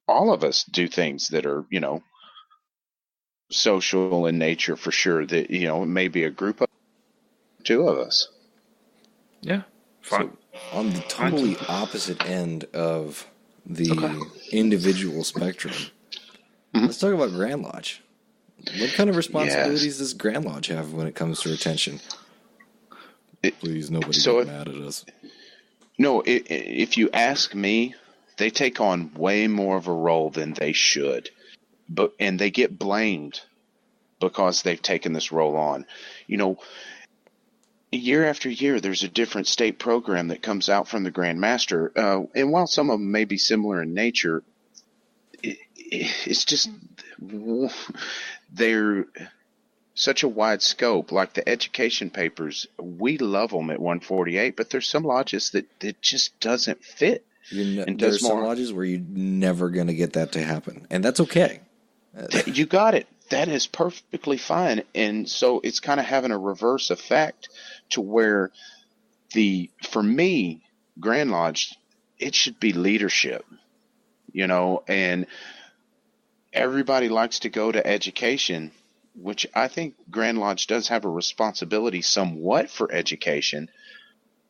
all of us do things that are, social in nature for sure. That, it may be a group of 2 of us. Yeah. Fine. So on the totally opposite end of the individual spectrum, let's talk about Grand Lodge. What kind of responsibilities does Grand Lodge have when it comes to retention? Please, nobody get mad at us. No, if you ask me, they take on way more of a role than they should, and they get blamed because they've taken this role on. Year after year, there's a different state program that comes out from the Grand Master, and while some of them may be similar in nature, it's just they're such a wide scope. Like the education papers, we love them at 148, but there's some lodges that it just doesn't fit. And There's some lodges where you're never going to get that to happen, and that's okay. You got it. That is perfectly fine. And so it's kind of having a reverse effect to where for me, Grand Lodge, it should be leadership, and everybody likes to go to education, which I think Grand Lodge does have a responsibility somewhat for education,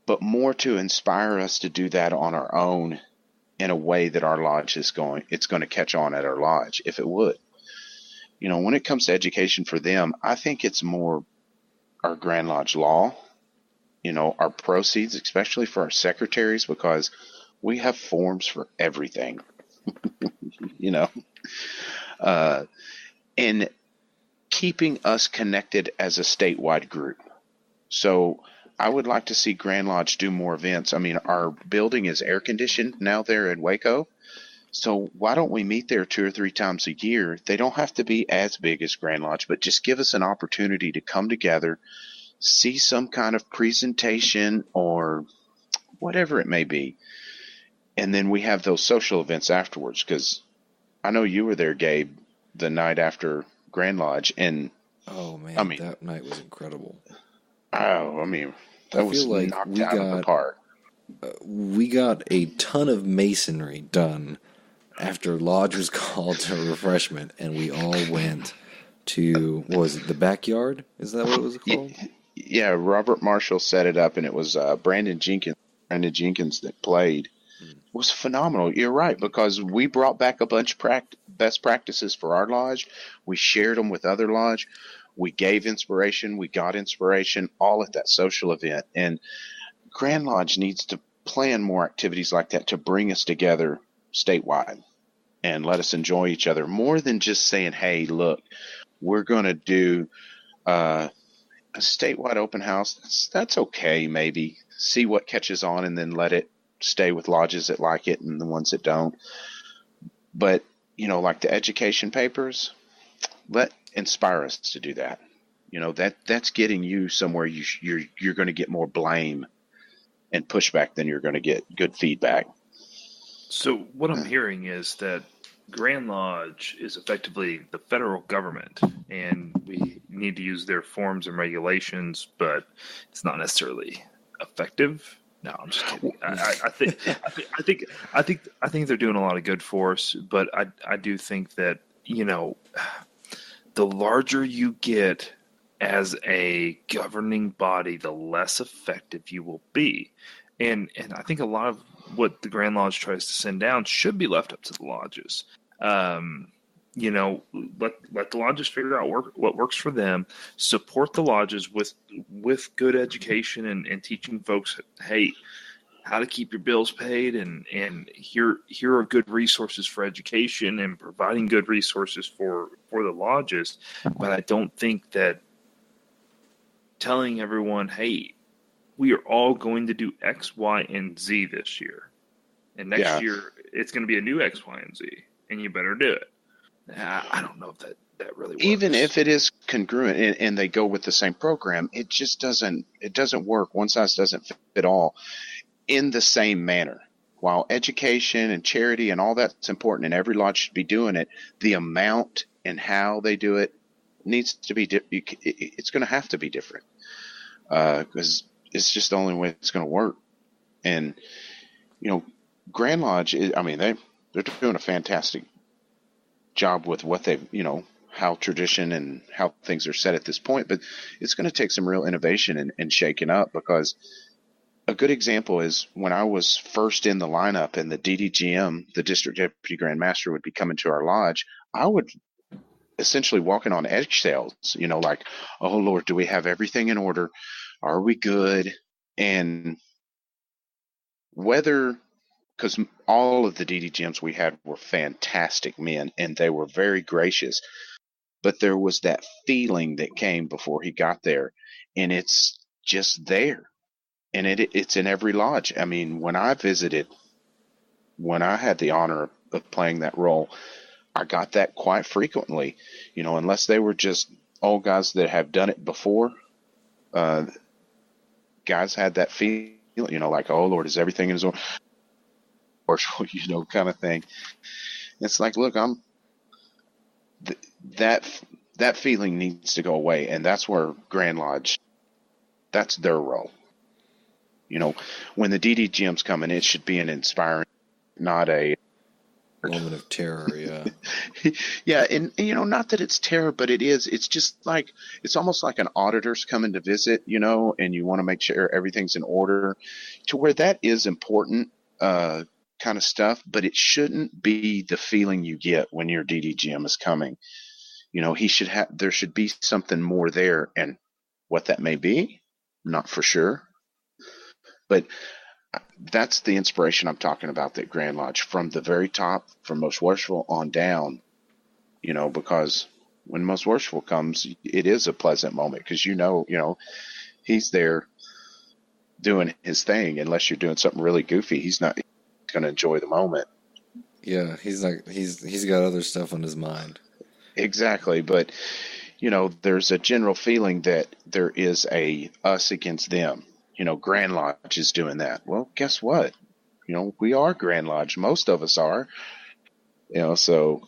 but more to inspire us to do that on our own in a way that our lodge it's going to catch on at our lodge if it would. When it comes to education for them, I think it's more our Grand Lodge law, our proceeds, especially for our secretaries, because we have forms for everything, and keeping us connected as a statewide group. So I would like to see Grand Lodge do more events. I mean, our building is air conditioned now there in Waco. So why don't we meet there 2 or 3 times a year? They don't have to be as big as Grand Lodge, but just give us an opportunity to come together, see some kind of presentation or whatever it may be. And then we have those social events afterwards, because I know you were there, Gabe, the night after Grand Lodge. And oh, man, that night was incredible. Oh, I mean, that was like knocked out of the park. We got a ton of masonry done after Lodge was called to refreshment, and we all went to, what was it, the backyard? Is that what it was called? Yeah, Robert Marshall set it up, and it was Brandon Jenkins that played. It was phenomenal. You're right, because we brought back a bunch of best practices for our lodge. We shared them with other lodge. We gave inspiration. We got inspiration, all at that social event. And Grand Lodge needs to plan more activities like that to bring us together statewide and let us enjoy each other more than just saying, hey, look, we're going to do a statewide open house. That's okay, maybe. See what catches on and then let it stay with lodges that like it and the ones that don't. But, like the education papers, inspire us to do that. That's getting you somewhere you're going to get more blame and pushback than you're going to get good feedback. So what I'm hearing is that Grand Lodge is effectively the federal government, and we need to use their forms and regulations, but it's not necessarily effective. No, I'm just kidding. I think they're doing a lot of good for us, but I do think that the larger you get as a governing body, the less effective you will be. And I think a lot of what the Grand Lodge tries to send down should be left up to the lodges. Let the lodges figure out what works for them. Support the lodges with good education and teaching folks, hey, how to keep your bills paid, and here are good resources for education and providing good resources for the lodges. But I don't think that telling everyone, hey, we are all going to do X, Y, and Z this year, and next year it's going to be a new X, Y, and Z, and you better do it. I don't know if that really works. Even if it is congruent and they go with the same program, it just doesn't work. One size doesn't fit all in the same manner. While education and charity and all that's important, and every lodge should be doing it, the amount and how they do it needs to be it's going to have to be different, because it's just the only way it's going to work. And Grand Lodge they're doing a fantastic job with what they've how tradition and how things are set at this point, but it's going to take some real innovation and shaking up, because a good example is when I was first in the lineup and the DDGM, the District Deputy Grand Master, would be coming to our lodge, I would essentially walking on eggshells, like, oh Lord, do we have everything in order? Are we good? And because all of the DDGMs we had were fantastic men and they were very gracious, but there was that feeling that came before he got there, and it's just there. And it's in every lodge. I mean, when I had the honor of playing that role, I got that quite frequently, unless they were just old guys that have done it before. Guys had that feeling, like, oh Lord, is everything in his order? kind of thing. It's like, look, that feeling needs to go away, and that's where Grand Lodge, that's their role. When the DDGM's coming, it should be an inspiring, not a moment of terror. Yeah. Yeah, and not that it's terror, but it's just like, it's almost like an auditor's coming to visit, and you want to make sure everything's in order, to where that is important kind of stuff, but it shouldn't be the feeling you get when your DDGM is coming. There should be something more there, and what that may be, not for sure. But that's the inspiration I'm talking about, that Grand Lodge, from the very top, from Most Worshipful on down, because when Most Worshipful comes, it is a pleasant moment, because he's there doing his thing. Unless you're doing something really goofy, he's not going to enjoy the moment. Yeah, he's got other stuff on his mind. Exactly, but there's a general feeling that there is a us against them. Grand Lodge is doing that. Well, guess what? We are Grand Lodge. Most of us are. So.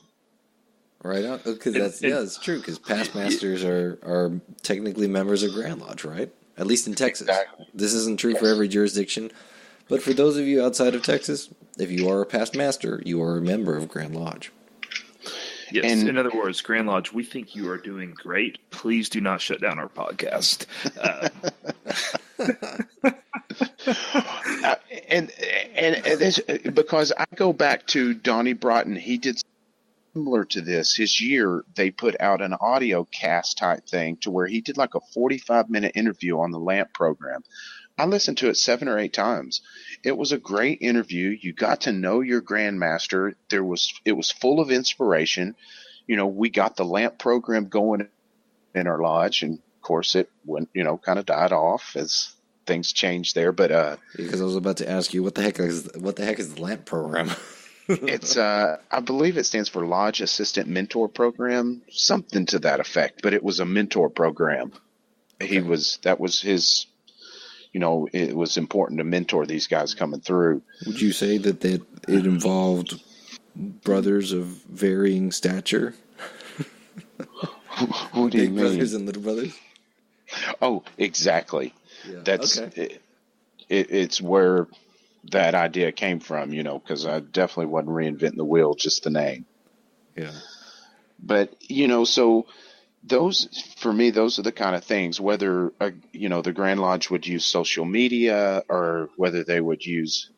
Right on. Because it's true. Because past masters are technically members of Grand Lodge, right? At least in Texas. Exactly. This isn't true for every jurisdiction. But for those of you outside of Texas, if you are a past master, you are a member of Grand Lodge. Yes. In other words, Grand Lodge, we think you are doing great. Please do not shut down our podcast. And this, because I go back to Donnie Broughton, he did similar to this. His year, they put out an audio cast type thing to where he did like a 45-minute interview on the LAMP program. I listened to it 7 or 8 times. It was a great interview. You got to know your Grandmaster. It was full of inspiration. We got the LAMP program going in our lodge, and of course it went, kind of died off as things changed there. But because I was about to ask you, what the heck is the LAMP program? It's I believe it stands for Lodge Assistant Mentor Program, something to that effect. But it was a mentor program. Okay. That was his. It was important to mentor these guys coming through. Would you say that it involved brothers of varying stature? What do you Big mean? Brothers and little brothers? Oh, exactly. Yeah. That's it's where that idea came from, because I definitely wasn't reinventing the wheel, just the name. Yeah. But, so those are the kind of things, whether, the Grand Lodge would use social media, or whether they would use,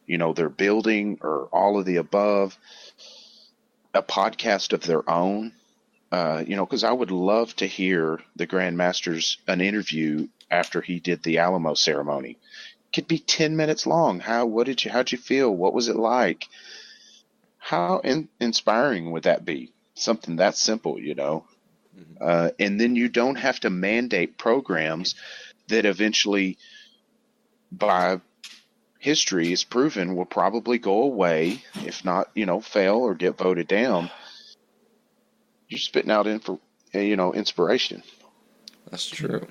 their building, or all of the above, a podcast of their own, because I would love to hear the Grand Master's an interview after he did the Alamo ceremony. It could be 10 minutes long. How'd you feel? What was it like? How inspiring would that be? Something that simple, Mm-hmm. And then you don't have to mandate programs that eventually, by history is proven, will probably go away, if not, fail or get voted down. You're spitting out inspiration. That's true.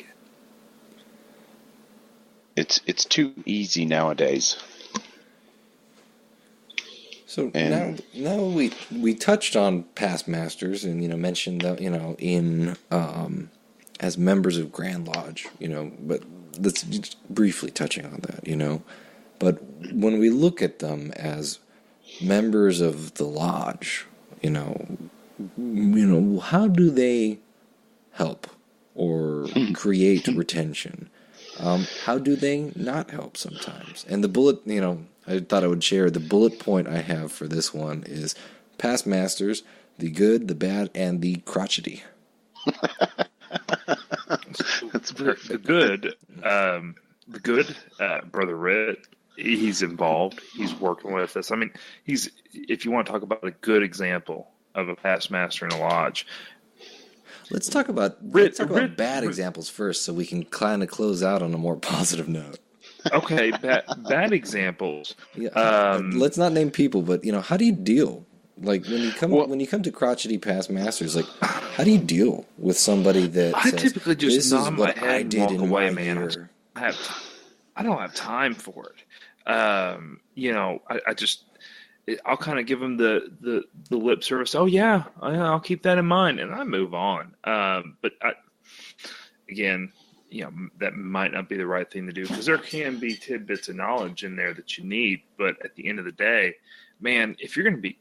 It's too easy nowadays. So now we touched on past masters and mentioned that in as members of Grand Lodge, but let's just briefly touching on that, But when we look at them as members of the lodge, how do they help or create retention? How do they not help sometimes? And the bullet, I thought I would share the bullet point I have for this one is past masters, the good, the bad, and the crotchety. That's perfect. The good, Brother Ritt, he's involved. He's working with us. I mean, if you want to talk about a good example of a past master in a lodge, let's talk about bad examples first, so we can kind of close out on a more positive note. Okay, bad examples. Yeah, let's not name people, but how do you deal? Like when you come to crotchety past masters, like how do you deal with somebody that I says, typically just this nod is my what head I and did walk in away, my man. year. I don't have time for it. I'll kind of give them the lip service. Oh yeah, I'll keep that in mind, and I move on. Again, that might not be the right thing to do, because there can be tidbits of knowledge in there that you need. But at the end of the day, man, if you're going to be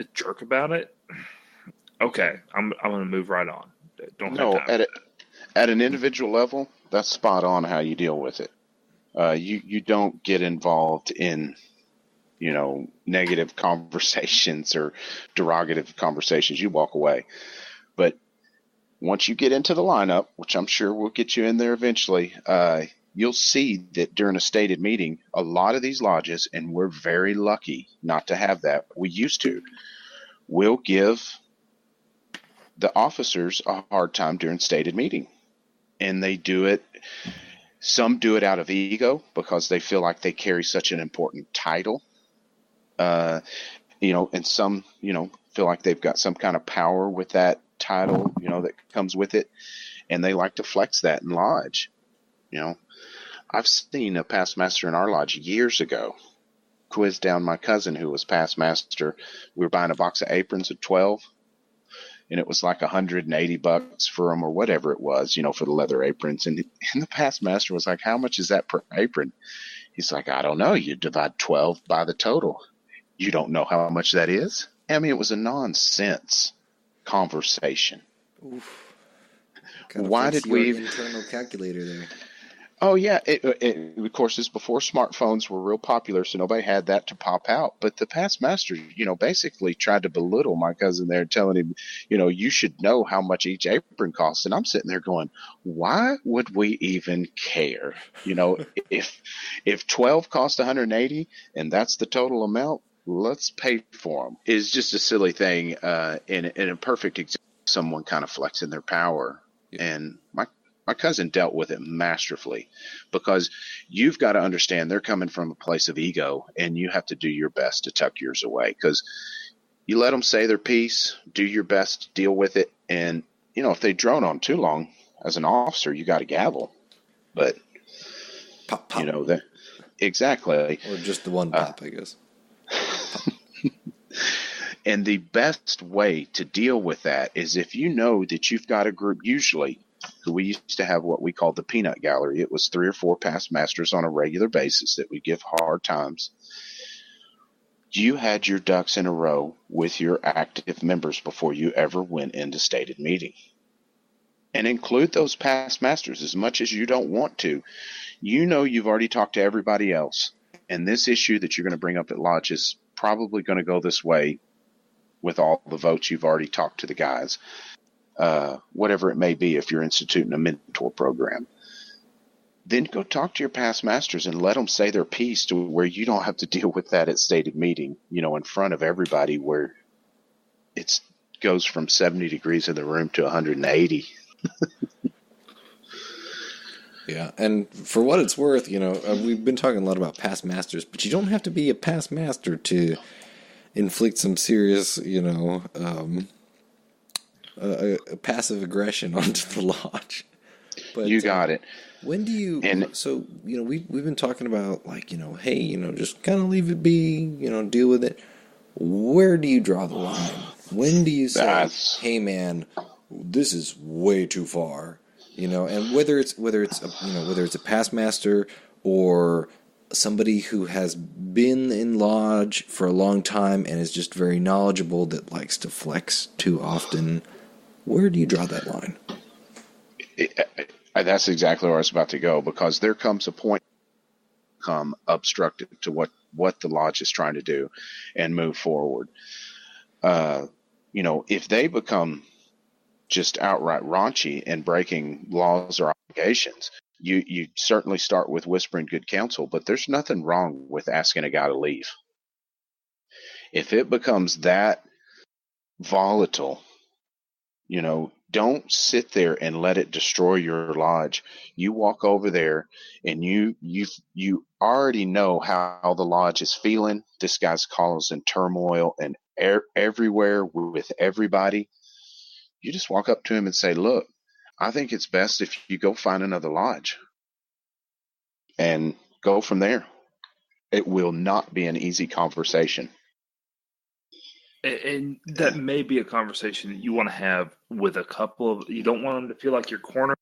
a jerk about it, okay, I'm going to move right on. Don't have time. At an individual level, that's spot on how you deal with it. You don't get involved in negative conversations or derogative conversations. You walk away. But once you get into the lineup, which I'm sure will get you in there eventually, you'll see that during a stated meeting, a lot of these lodges, and we're very lucky not to have that, we used to, will give the officers a hard time during stated meeting. And they do it. Some do it out of ego because they feel like they carry such an important title. And some, feel like they've got some kind of power with that title, that comes with it. And they like to flex that in lodge. I've seen a past master in our lodge years ago quiz down my cousin who was past master. We were buying a box of aprons at 12. And it was like $180 for them or whatever it was, for the leather aprons. And the past master was like, how much is that per apron? He's like, I don't know. You divide 12 by the total. You don't know how much that is? I mean, it was a nonsense conversation. Oof. Why did we internal calculator there? Oh yeah, it of course is before smartphones were real popular, so nobody had that to pop out. But the past master, basically tried to belittle my cousin there, telling him, you should know how much each apron costs. And I'm sitting there going, why would we even care? If 12 cost 180 and that's the total amount, let's pay for them. It's just a silly thing, in a perfect example, someone kind of flexing their power. Yeah. And my cousin dealt with it masterfully, because you've got to understand they're coming from a place of ego, and you have to do your best to tuck yours away, because you let them say their piece, do your best to deal with it. And, if they drone on too long as an officer, you got to gavel. But, pop, pop. That exactly. Or just the one pop, I guess. And the best way to deal with that is if you know that you've got a group, usually, who we used to have what we called the peanut gallery. It was 3 or 4 past masters on a regular basis that would give hard times. You had your ducks in a row with your active members before you ever went into stated meeting. And include those past masters as much as you don't want to. You've already talked to everybody else. And this issue that you're going to bring up at lodge is probably going to go this way with all the votes you've already talked to the guys. Whatever it may be, if you're instituting a mentor program, then go talk to your past masters and let them say their piece to where you don't have to deal with that at stated meeting, in front of everybody, where it goes from 70 degrees in the room to 180. Yeah. And for what it's worth, we've been talking a lot about past masters, but you don't have to be a past master to inflict some serious, a passive aggression onto the lodge. But you got it. When do you? So we've been talking about hey, just kind of leave it be, deal with it. Where do you draw the line? When do you say, hey man, this is way too far, And whether it's a past master or somebody who has been in lodge for a long time and is just very knowledgeable that likes to flex too often. Where do you draw that line? That's exactly where I was about to go, because there comes a point become obstructive to what the lodge is trying to do and move forward. If they become just outright raunchy and breaking laws or obligations, you certainly start with whispering good counsel, but there's nothing wrong with asking a guy to leave. If it becomes that volatile, don't sit there and let it destroy your lodge. You walk over there and you already know how the lodge is feeling. This guy's causing turmoil and everywhere with everybody. You just walk up to him and say, look, I think it's best if you go find another lodge. And go from there. It will not be an easy conversation. And that may be a conversation that you want to have with a couple of, you don't want them to feel like you're cornered,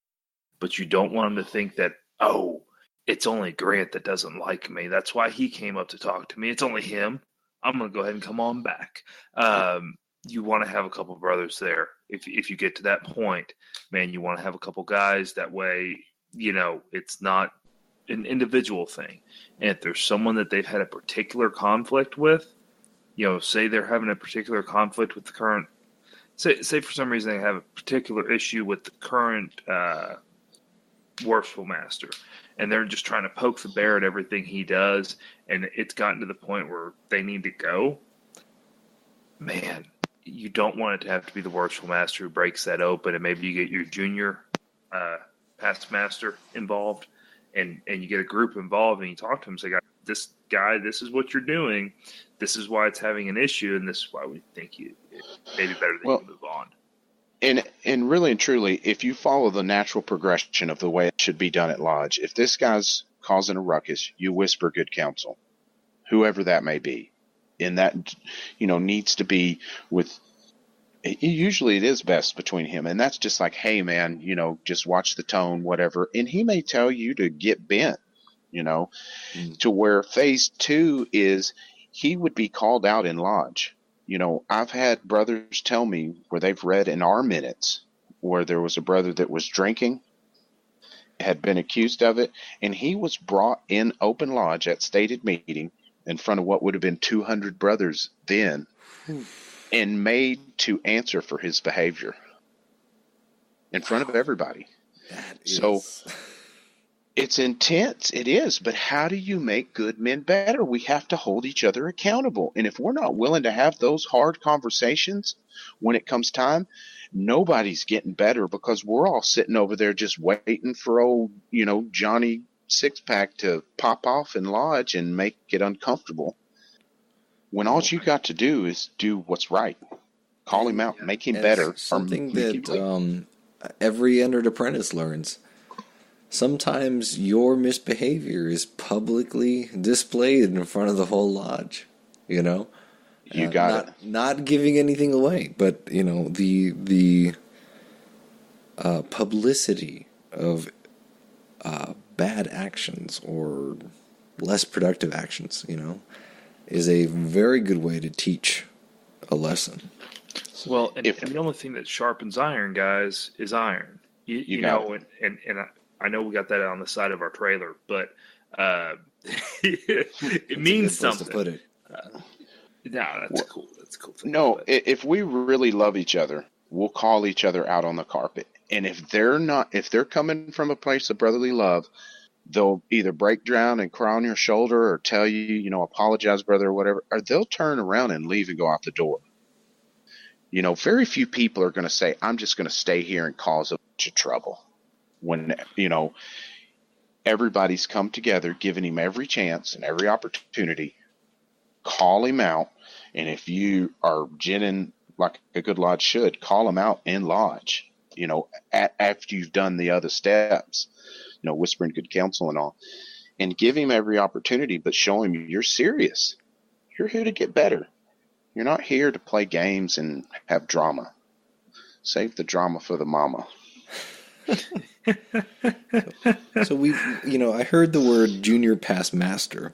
but you don't want them to think that, oh, it's only Grant that doesn't like me. That's why he came up to talk to me. It's only him. I'm going to go ahead and come on back. You want to have a couple brothers there. If you get to that point, man, you want to have a couple guys. That way, it's not an individual thing. And if there's someone that they've had a particular conflict with, say they're having a particular conflict with the current, say for some reason they have a particular issue with the current worshipful master, and they're just trying to poke the bear at everything he does, and it's gotten to the point where they need to go. Man, you don't want it to have to be the worshipful master who breaks that open, and maybe you get your junior past master involved, and you get a group involved, and you talk to them and say, this guy, this is what you're doing. This is why it's having an issue, and this is why we think it may be better that you move on. And really and truly, if you follow the natural progression of the way it should be done at Lodge, if this guy's causing a ruckus, you whisper good counsel, whoever that may be. And that, needs to be with, usually it is best between him. And that's just like, hey, man, just watch the tone, whatever. And he may tell you to get bent, to where phase 2 is he would be called out in Lodge. I've had brothers tell me where they've read in our minutes where there was a brother that was drinking, had been accused of it, and he was brought in open Lodge at stated meeting in front of what would have been 200 brothers then and made to answer for his behavior in front of everybody. So it's intense. It is. But how do you make good men better? We have to hold each other accountable. And if we're not willing to have those hard conversations when it comes time, nobody's getting better, because we're all sitting over there just waiting for old, Johnny Six-Pack to pop off in Lodge and make it uncomfortable. When all you got to do is do what's right. Call him out, make him better. Something that every entered apprentice learns. Sometimes your misbehavior is publicly displayed in front of the whole lodge, You got it. Not giving anything away, but, the publicity of bad actions or less productive actions, is a very good way to teach a lesson. Well, and the only thing that sharpens iron, guys, is iron. You know, and I know we got that on the side of our trailer, but it means something. To put it. That's cool. That's cool. No, if we really love each other, we'll call each other out on the carpet. And if they're coming from a place of brotherly love, they'll either break down and cry on your shoulder or tell you, apologize, brother, or whatever, or they'll turn around and leave and go out the door. Very few people are going to say, I'm just going to stay here and cause a bunch of trouble. When, everybody's come together, giving him every chance and every opportunity, call him out. And if you are ginning like a good lodge should, call him out in Lodge, after you've done the other steps, whispering good counsel and all, and give him every opportunity, but show him you're serious. You're here to get better. You're not here to play games and have drama. Save the drama for the mama. So I heard the word junior past master,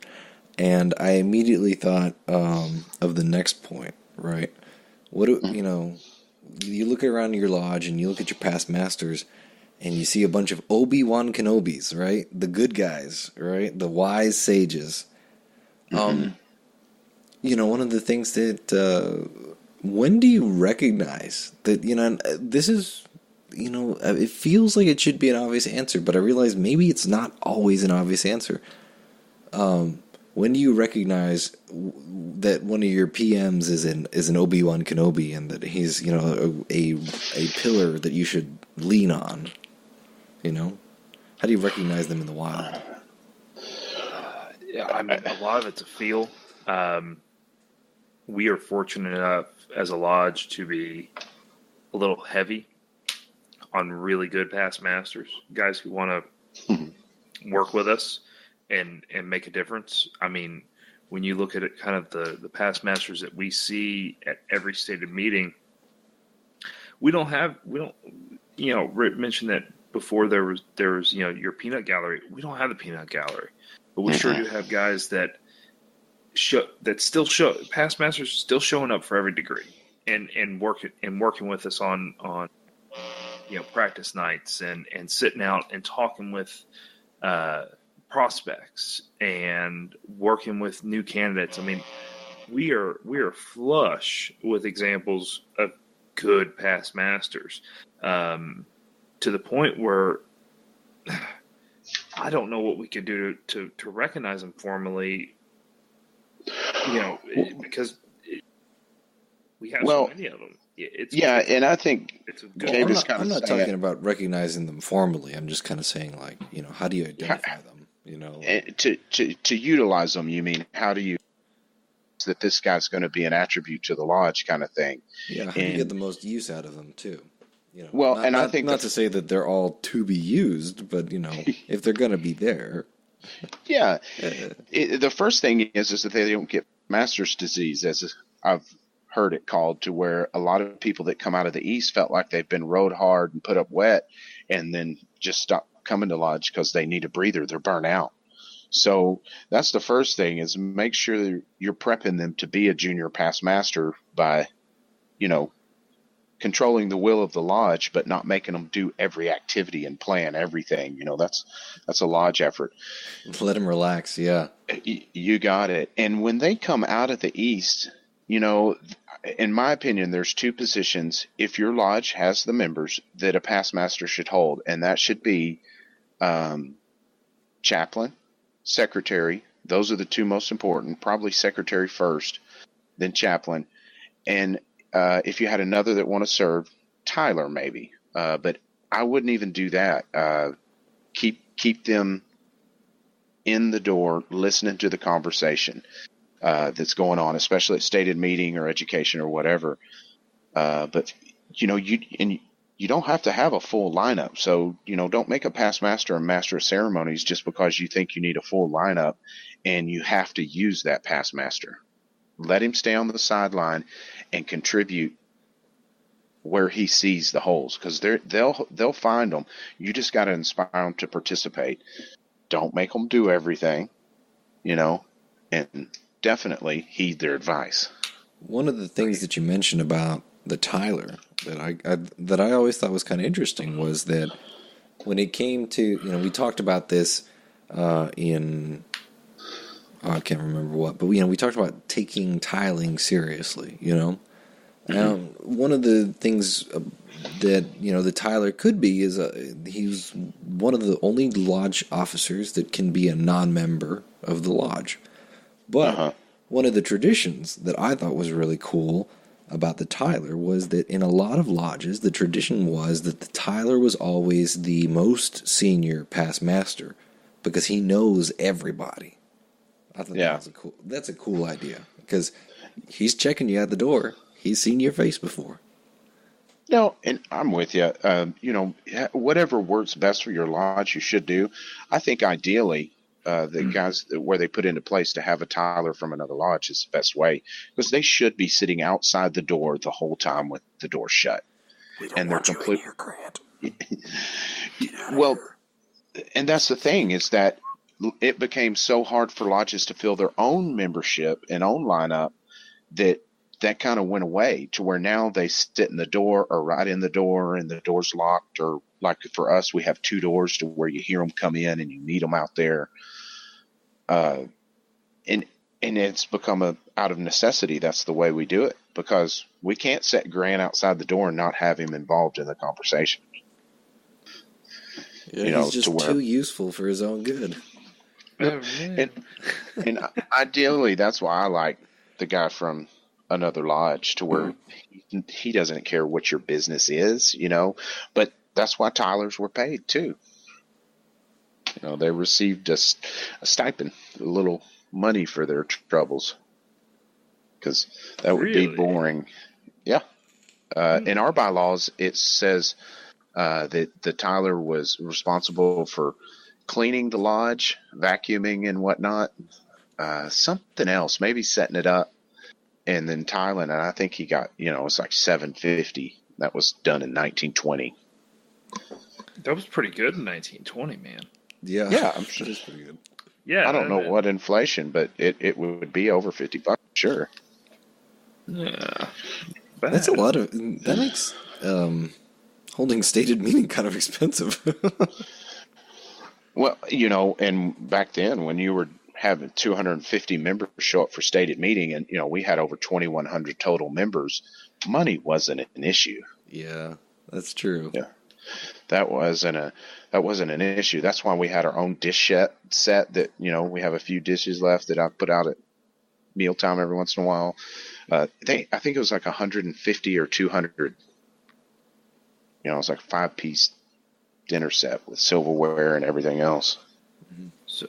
and I immediately thought of the next point, right? You look around your lodge and you look at your past masters, and you see a bunch of Obi-Wan Kenobis, right? The good guys, right? The wise sages. One of the things that, when do you recognize that, this is, it feels like it should be an obvious answer, but I realize maybe it's not always an obvious answer. When do you recognize that one of your PMs is an Obi-Wan Kenobi, and that he's, a pillar that you should lean on? How do you recognize them in the wild? A lot of it's a feel. We are fortunate enough as a lodge to be a little heavy on really good past masters, guys who want to work with us and make a difference. I mean, when you look at it, kind of the past masters that we see at every stated meeting, we don't, Rick mentioned that before there was, your peanut gallery. We don't have the peanut gallery, but we sure do have guys that still show, past masters still showing up for every degree and working with us on practice nights and sitting out and talking with prospects and working with new candidates. I mean, we are flush with examples of good past masters, to the point where I don't know what we could do to recognize them formally, because we have so many of them. And I think I'm not talking about recognizing them formally. I'm just kind of saying, like, how do you identify them? To utilize them, you mean how do you that this guy's going to be an attribute to the lodge, kind of thing? Yeah, how do you get the most use out of them too? I think not to say that they're all to be used, but if they're going to be there. Yeah, the first thing is that they don't get master's disease, as I've heard it called, to where a lot of people that come out of the East felt like they've been rode hard and put up wet and then just stop coming to lodge because they need a breather. They're burnt out. So that's the first thing, is make sure you're prepping them to be a junior past master by, controlling the will of the lodge, but not making them do every activity and plan everything. That's a lodge effort. Let them relax. Yeah. You got it. And when they come out of the East, in my opinion, there's two positions, if your lodge has the members, that a past master should hold. And that should be chaplain, secretary. Those are the two most important, probably secretary first, then chaplain. And if you had another that want to serve, Tyler maybe. But I wouldn't even do that. Keep them in the door, listening to the conversation that's going on, especially at stated meeting or education or whatever. But you don't have to have a full lineup. So, don't make a past master and master of ceremonies just because you think you need a full lineup and you have to use that past master. Let him stay on the sideline and contribute where he sees the holes, because they'll find them. You just got to inspire them to participate. Don't make them do everything, and definitely heed their advice. One of the things that you mentioned about the Tyler that I always thought was kind of interesting was that when it came to, we talked about this in, I can't remember what, but we talked about taking tiling seriously, One of the things that, the Tyler could be is he's one of the only lodge officers that can be a non-member of the lodge. But one of the traditions that I thought was really cool about the Tyler was that in a lot of lodges, the tradition was that the Tyler was always the most senior past master because he knows everybody. I thought that's a cool idea, because he's checking you at the door. He's seen your face before. No, and I'm with you. Whatever works best for your lodge, you should do. I think ideally, the guys where they put into place to have a Tyler from another lodge is the best way, because they should be sitting outside the door the whole time with the door shut. And they're completely well, and that's the thing, is that it became so hard for lodges to fill their own membership and own lineup that kind of went away, to where now they sit in the door or right in the door and the door's locked, or like for us, we have two doors to where you hear them come in and you meet them out there. And it's become out of necessity. That's the way we do it, because we can't set Grant outside the door and not have him involved in the conversation. Yeah, he's just too useful for his own good. And ideally, that's why I like the guy from another lodge, to where he doesn't care what your business is, but that's why Tylers were paid too. They received a stipend, a little money for their troubles, because that would be boring. Yeah. In our bylaws, it says that the Tyler was responsible for cleaning the lodge, vacuuming and whatnot. Something else, maybe setting it up. And then Thailand, and I think he got, it's like $750. That was done in 1920. That was pretty good in 1920, man. Yeah, I'm sure it's pretty good. Yeah, I don't know what inflation, but it would be over $50, sure. Yeah, that's a lot of. That makes holding stated meeting kind of expensive. Well, and back then when you were having 250 members show up for stated meeting, and we had over 2,100 total members, money wasn't an issue. Yeah, that's true. Yeah, that wasn't an issue. That's why we had our own dish set that we have a few dishes left that I put out at mealtime every once in a while. I think it was like 150 or 200. It's like a 5-piece dinner set with silverware and everything else. So,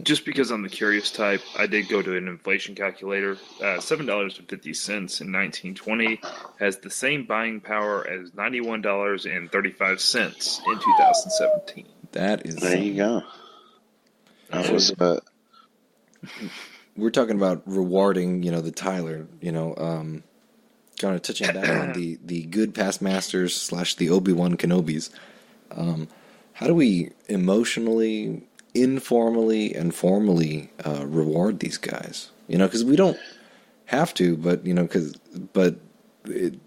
just because I'm the curious type, I did go to an inflation calculator. $7.50 in 1920 has the same buying power as $91.35 in 2017. That is. There you go. That was. We're talking about rewarding, the Tyler, kind of touching back on the good past masters / the Obi-Wan Kenobis. How do we emotionally, informally, and formally reward these guys? Because we don't have to, but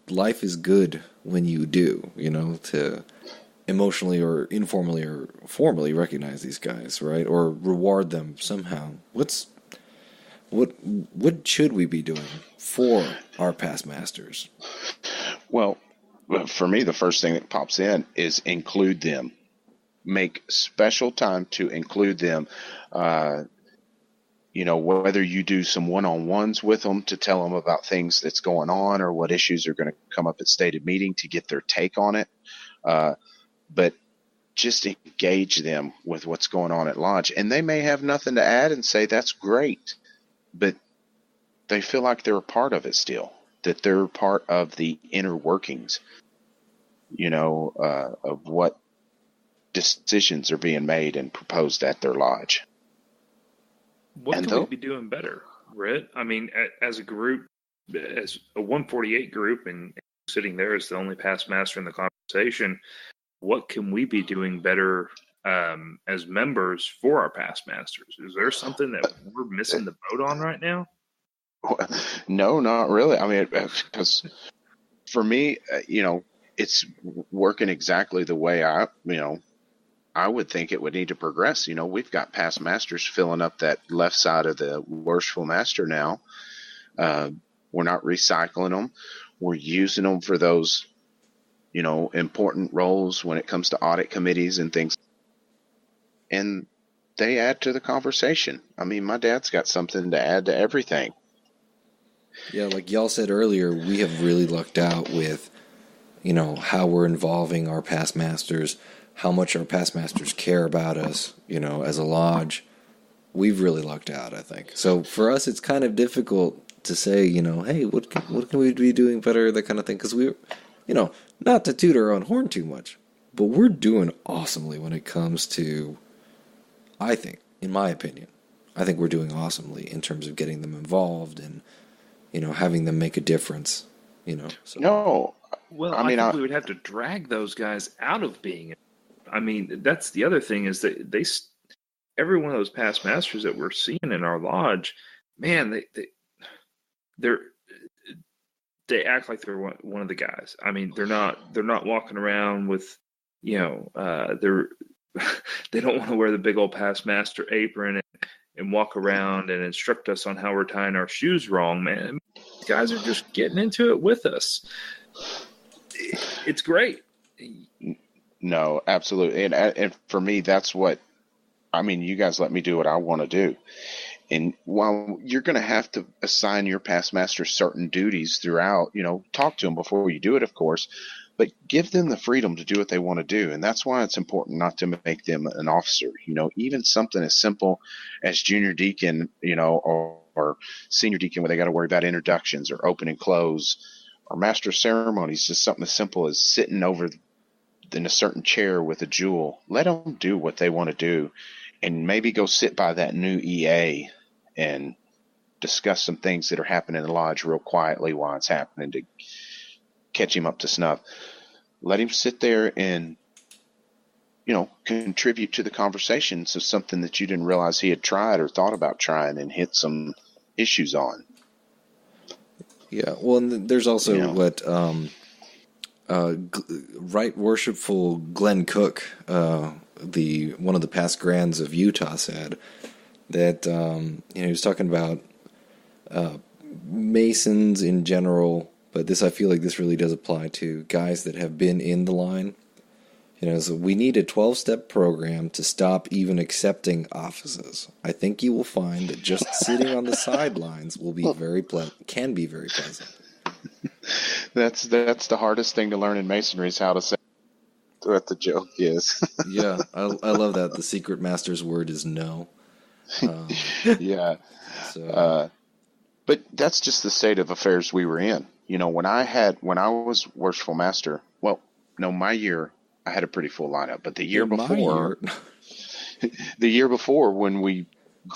life is good when you do. To emotionally or informally or formally recognize these guys, right, or reward them somehow. What should we be doing for our past masters? Well, for me, the first thing that pops in is include them. Make special time to include them. Whether you do some one-on-ones with them to tell them about things that's going on or what issues are going to come up at stated meeting to get their take on it. But just engage them with what's going on at Lodge. And they may have nothing to add and say, that's great. But they feel like they're a part of it still, that they're part of the inner workings, of what decisions are being made and proposed at their lodge. What can we be doing better, Britt? I mean, as a group, as a 148 group, and sitting there as the only past master in the conversation, what can we be doing better as members for our past masters? Is there something that we're missing the boat on right now? No, not really. I mean, because for me, it's working exactly the way I would think it would need to progress. We've got past masters filling up that left side of the worshipful master now. We're not recycling them. We're using them for those, important roles when it comes to audit committees and things. And they add to the conversation. I mean, my dad's got something to add to everything. Yeah, like y'all said earlier, we have really lucked out with, how we're involving our past masters, how much our past masters care about us, as a lodge. We've really lucked out, I think. So for us, it's kind of difficult to say, hey, what can we be doing better, that kind of thing, because we're, not to toot our own horn too much, but we're doing awesomely when it comes to, I think, in my opinion, we're doing awesomely in terms of getting them involved and, having them make a difference, So. No. Well, I think we would have to drag those guys out of being. I mean, that's the other thing is that every one of those past masters that we're seeing in our lodge, man, they act like they're one of the guys. I mean, they're not walking around with, they don't want to wear the big old past master apron and walk around and instruct us on how we're tying our shoes wrong, man. These guys are just getting into it with us. It's great. No, absolutely. And for me, that's what, you guys let me do what I want to do. And while you're going to have to assign your past master certain duties throughout, talk to them before you do it, of course, but give them the freedom to do what they want to do. And that's why it's important not to make them an officer, even something as simple as junior deacon, or senior deacon where they got to worry about introductions or open and close or master of ceremonies, just something as simple as sitting over in a certain chair with a jewel, let them do what they want to do, and maybe go sit by that new EA and discuss some things that are happening in the lodge real quietly while it's happening to catch him up to snuff. Let him sit there and, contribute to the conversation. So something that you didn't realize he had tried or thought about trying and hit some issues on. Yeah, well, and there's also what Right Worshipful Glenn Cook, one of the past grands of Utah, said that he was talking about Masons in general, but I feel like this really does apply to guys that have been in the line. So we need a 12-step program to stop even accepting offices. I think you will find that just sitting on the sidelines will be can be very pleasant. That's the hardest thing to learn in Masonry is how to say what the joke is. Yeah, I love that. The secret master's word is no. Yeah. But that's just the state of affairs we were in. When I was worshipful master, my year, I had a pretty full lineup, but the year before when we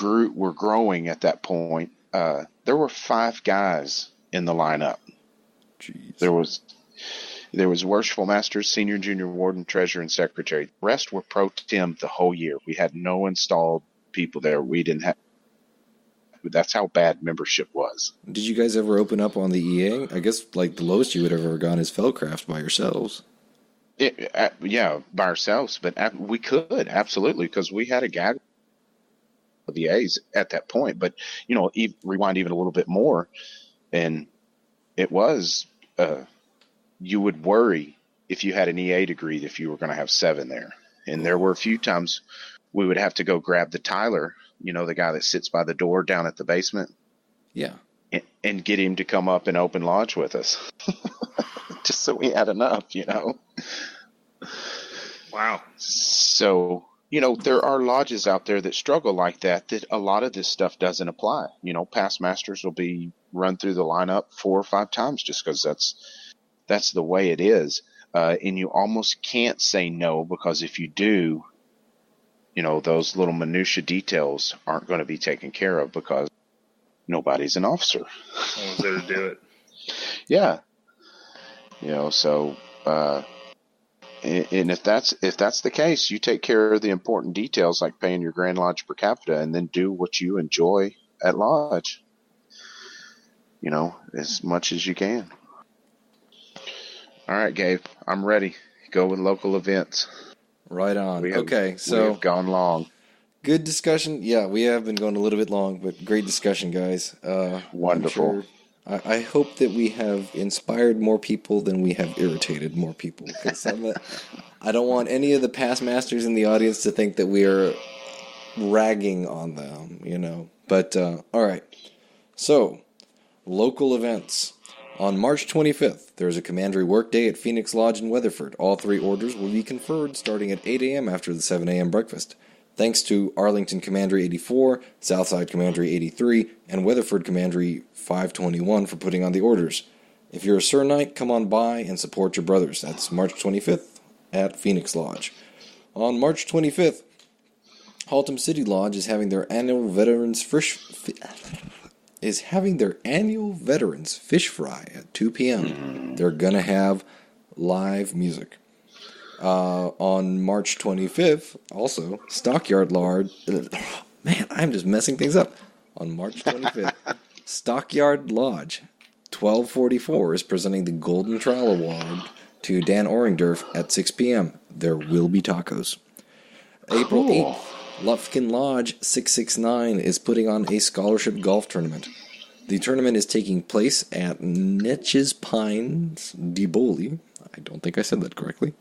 were growing at that point, there were 5 guys in the lineup. Jeez. There was worshipful masters, senior and junior warden, treasurer, and secretary. The rest were pro tem the whole year. We had no installed people there. We didn't have. That's how bad membership was. Did you guys ever open up on the EA? I guess the lowest you would have ever gone is Fellcraft by yourselves. Yeah, by ourselves, but we could absolutely, because we had a gag of the A's at that point. But rewind even a little bit more, and it was you would worry if you had an EA degree if you were going to have 7 there, and there were a few times we would have to go grab the Tyler, the guy that sits by the door down at the basement, and get him to come up and open lodge with us, just so we had enough, Wow. So, there are lodges out there that struggle like that a lot of this stuff doesn't apply. Past masters will be run through the lineup 4 or 5 times just because that's the way it is. And you almost can't say no, because if you do, those little minutia details aren't going to be taken care of because nobody's an officer. I was there to do it. Yeah. So, and if that's the case, you take care of the important details like paying your Grand Lodge per capita, and then do what you enjoy at Lodge, as much as you can. All right, Gabe, I'm ready. Go with local events. Right on. We have gone long. Good discussion. Yeah, we have been going a little bit long, but great discussion, guys. Wonderful. I hope that we have inspired more people than we have irritated more people. Because I don't want any of the past masters in the audience to think that we are ragging on them, But, all right. So, local events. On March 25th, there is a commandery workday at Phoenix Lodge in Weatherford. All 3 orders will be conferred starting at 8 a.m. after the 7 a.m. breakfast. Thanks to Arlington Commandery 84, Southside Commandery 83, and Weatherford Commandery 521 for putting on the orders. If you're a Sir Knight, come on by and support your brothers. That's March 25th at Phoenix Lodge. On March 25th, Haltom City Lodge is having their annual Veterans Fish Fry at 2 p.m. They're going to have live music. On March 25th, also, Stockyard Lodge... Man, I'm just messing things up. On March 25th, Stockyard Lodge, 1244, is presenting the Golden Trial Award to Dan Orringdorf at 6 p.m. There will be tacos. April 8th, Lufkin Lodge 669 is putting on a scholarship golf tournament. The tournament is taking place at Netches Pines de Boli. I don't think I said that correctly.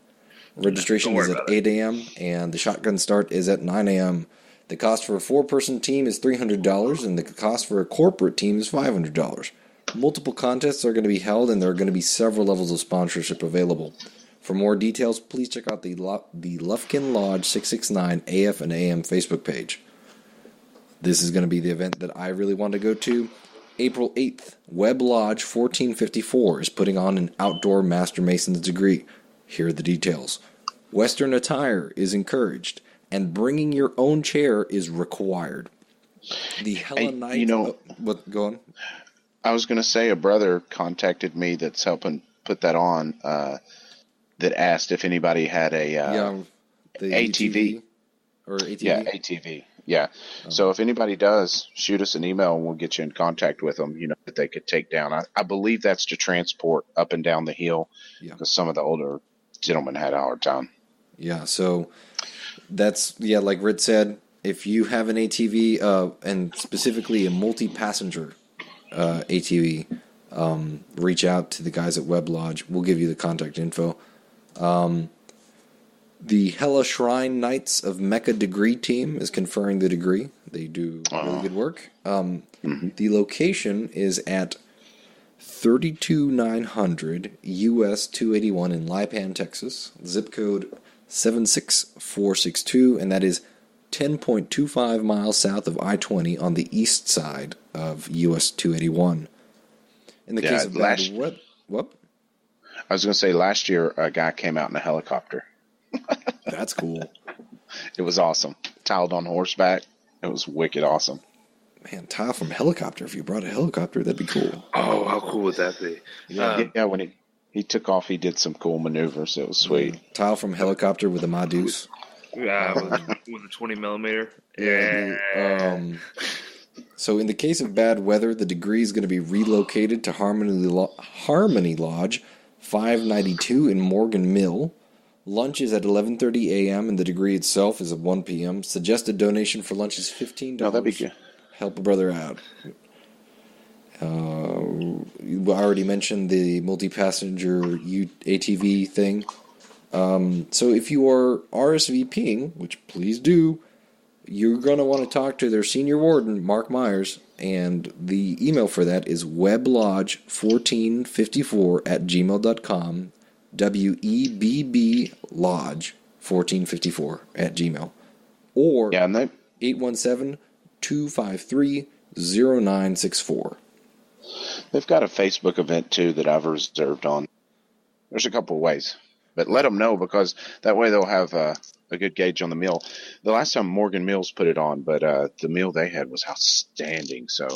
Registration is at 8 a.m. and the shotgun start is at 9 a.m. The cost for a 4-person team is $300 and the cost for a corporate team is $500. Multiple contests are going to be held and there are going to be several levels of sponsorship available. For more details, please check out the Lufkin Lodge 669 AF and AM Facebook page. This is going to be the event that I really want to go to. April 8th, Webb Lodge 1454 is putting on an outdoor Master Mason's degree. Here are the details. Western attire is encouraged, and bringing your own chair is required. The Hella Night... go on. I was going to say a brother contacted me that's helping put that on that asked if anybody had a the ATV. Or ATV? Yeah, ATV. Yeah. So if anybody does, shoot us an email and we'll get you in contact with them, that they could take down. I believe that's to transport up and down the hill because some of the older gentlemen had a hard time. Yeah, so that's, like Rit said, if you have an ATV, and specifically a multi-passenger ATV, reach out to the guys at Webb Lodge. We'll give you the contact info. The Hella Shrine Knights of Mecca degree team is conferring the degree. They do really good work. The location is at 32900 US 281 in Lipan, Texas. Zip code 76462, and that is 10.25 miles south of I-20 on the east side of US 281. In the case of what? I was going to say last year a guy came out in a helicopter. That's cool. It was awesome. Tiled on horseback. It was wicked awesome. Man, tile from helicopter. If you brought a helicopter, that'd be cool. Oh, how cool would that be? Yeah, when he took off, he did some cool maneuvers. It was sweet. Tile from helicopter with a Madus. Yeah, with a 20 millimeter. Yeah. So in the case of bad weather, the degree is going to be relocated to Harmony Lodge, 592 in Morgan Mill. Lunch is at 11:30 a.m. and the degree itself is at 1 p.m. Suggested donation for lunch is $15. No, that'd be good. Help a brother out. You already mentioned the multi-passenger ATV thing. So if you are RSVPing, which please do, you're going to want to talk to their senior warden, Mark Myers, and the email for that is webblodge1454@gmail.com, WEBB-Lodge1454@gmail, or 817-253-0964. They've got a Facebook event, too, that I've reserved on. There's a couple of ways. But let them know, because that way they'll have a good gauge on the meal. The last time Morgan Mills put it on, but the meal they had was outstanding. So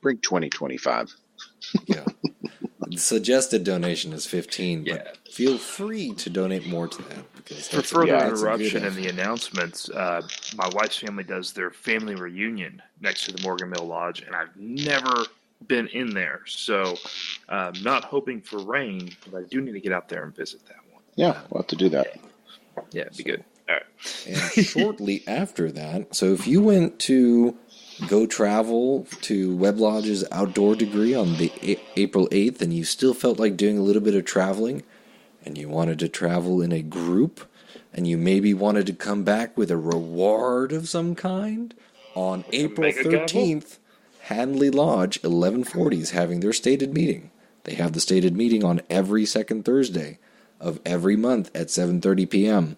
bring 2025. Yeah. The suggested donation is $15, but feel free to donate more to that. Because for further interruption in the announcements, my wife's family does their family reunion next to the Morgan Mill Lodge, and I've never been in there. So not hoping for rain, but I do need to get out there and visit that one. Yeah, we'll have to do that. Yeah, it'd be good. All right. And shortly after that, so if you went to go travel to Webb Lodge's outdoor degree on the April 8th and you still felt like doing a little bit of traveling and you wanted to travel in a group and you maybe wanted to come back with a reward of some kind, on April 13th, Hanley Lodge 1140 is having their stated meeting. They have the stated meeting on every second Thursday of every month at 7:30 p.m.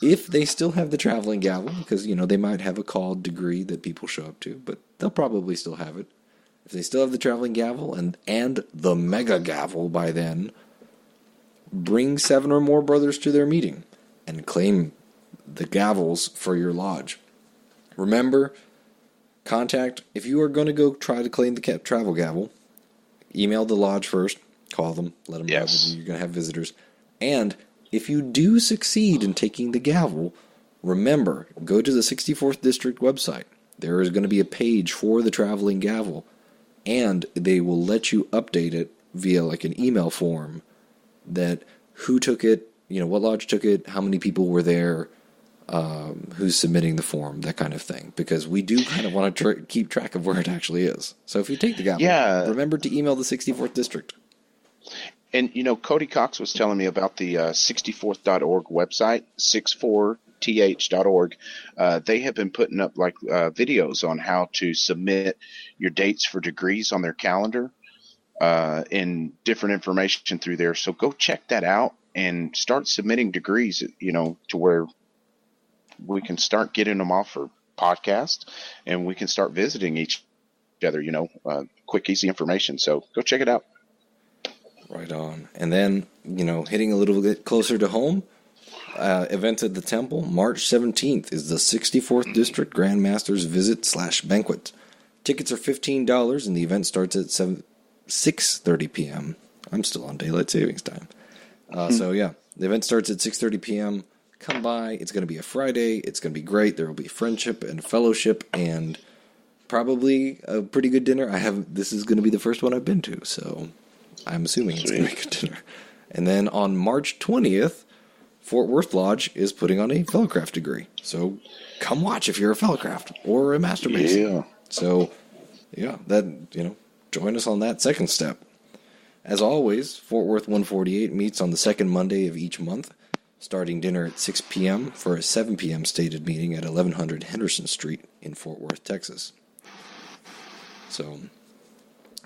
If they still have the traveling gavel, because, they might have a called degree that people show up to, but they'll probably still have it. If they still have the traveling gavel and the mega gavel by then, bring 7 or more brothers to their meeting and claim the gavels for your lodge. Remember, if you are going to go try to claim the travel gavel, email the lodge first, call them, let them know that you're going to have visitors. And if you do succeed in taking the gavel, remember, go to the 64th District website. There is going to be a page for the traveling gavel, and they will let you update it via like an email form that who took it, what lodge took it, how many people were there, who's submitting the form, that kind of thing. Because we do kind of want to keep track of where it actually is. So if you take the gavel, remember to email the 64th District. And, Cody Cox was telling me about the 64th.org website, 64th.org. They have been putting up videos on how to submit your dates for degrees on their calendar and different information through there. So go check that out and start submitting degrees, to where we can start getting them off for podcast and we can start visiting each other, quick, easy information. So go check it out. Right on. And then, hitting a little bit closer to home, Events at the Temple. March 17th is the 64th District Grand Masters Visit / Banquet. Tickets are $15, and the event starts at 6:30 p.m. I'm still on daylight savings time. So, yeah, the event starts at 6:30 p.m. Come by. It's going to be a Friday. It's going to be great. There will be friendship and fellowship and probably a pretty good dinner. This is going to be the first one I've been to, so I'm assuming it's going to be a good dinner. And then on March 20th, Fort Worth Lodge is putting on a Fellowcraft degree. So come watch if you're a Fellowcraft or a Master Mason. Yeah. So, yeah, join us on that second step. As always, Fort Worth 148 meets on the second Monday of each month, starting dinner at 6 p.m. for a 7 p.m. stated meeting at 1100 Henderson Street in Fort Worth, Texas. So,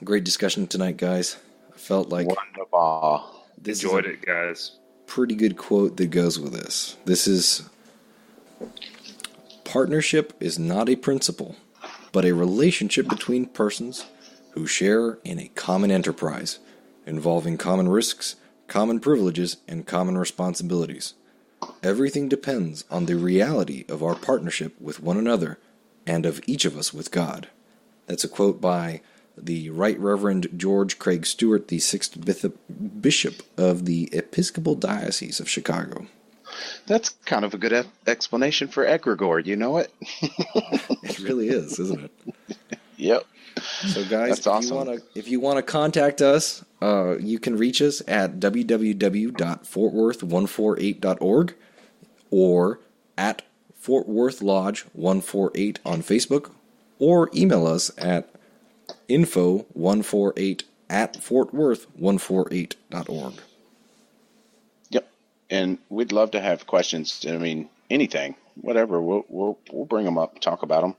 great discussion tonight, guys. I felt like wonderful. Enjoyed it, guys. Pretty good quote that goes with this. This is, partnership is not a principle, but a relationship between persons who share in a common enterprise, involving common risks, common privileges, and common responsibilities. Everything depends on the reality of our partnership with one another and of each of us with God. That's a quote by the Right Reverend George Craig Stewart, the 6th Bishop of the Episcopal Diocese of Chicago. That's kind of a good explanation for egregore, you know it? It really is, isn't it? Yep. So guys, that's awesome. If you want to contact us, you can reach us at www.fortworth148.org or at Fort Worth Lodge 148 on Facebook, or email us at info148@fortworth148.org. Yep. And we'd love to have questions. I mean, anything, whatever. We'll bring them up, talk about them.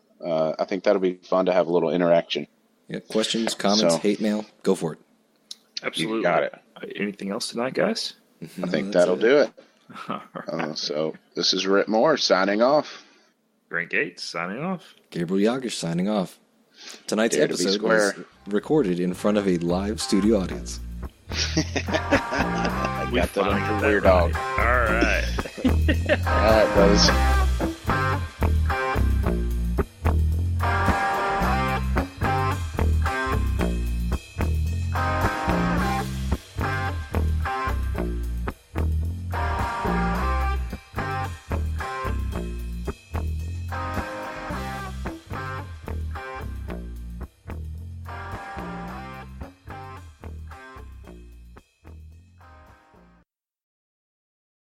I think that'll be fun to have a little interaction. Yeah, questions, comments, hate mail, go for it. Absolutely. You got it. Anything else tonight, guys? I think that'll do it. So this is Rhett Moore signing off. Grant Gates signing off. Gabriel Yagish signing off. Tonight's episode was recorded in front of a live studio audience. I got that under Weird Dog. All right. All right, brothers.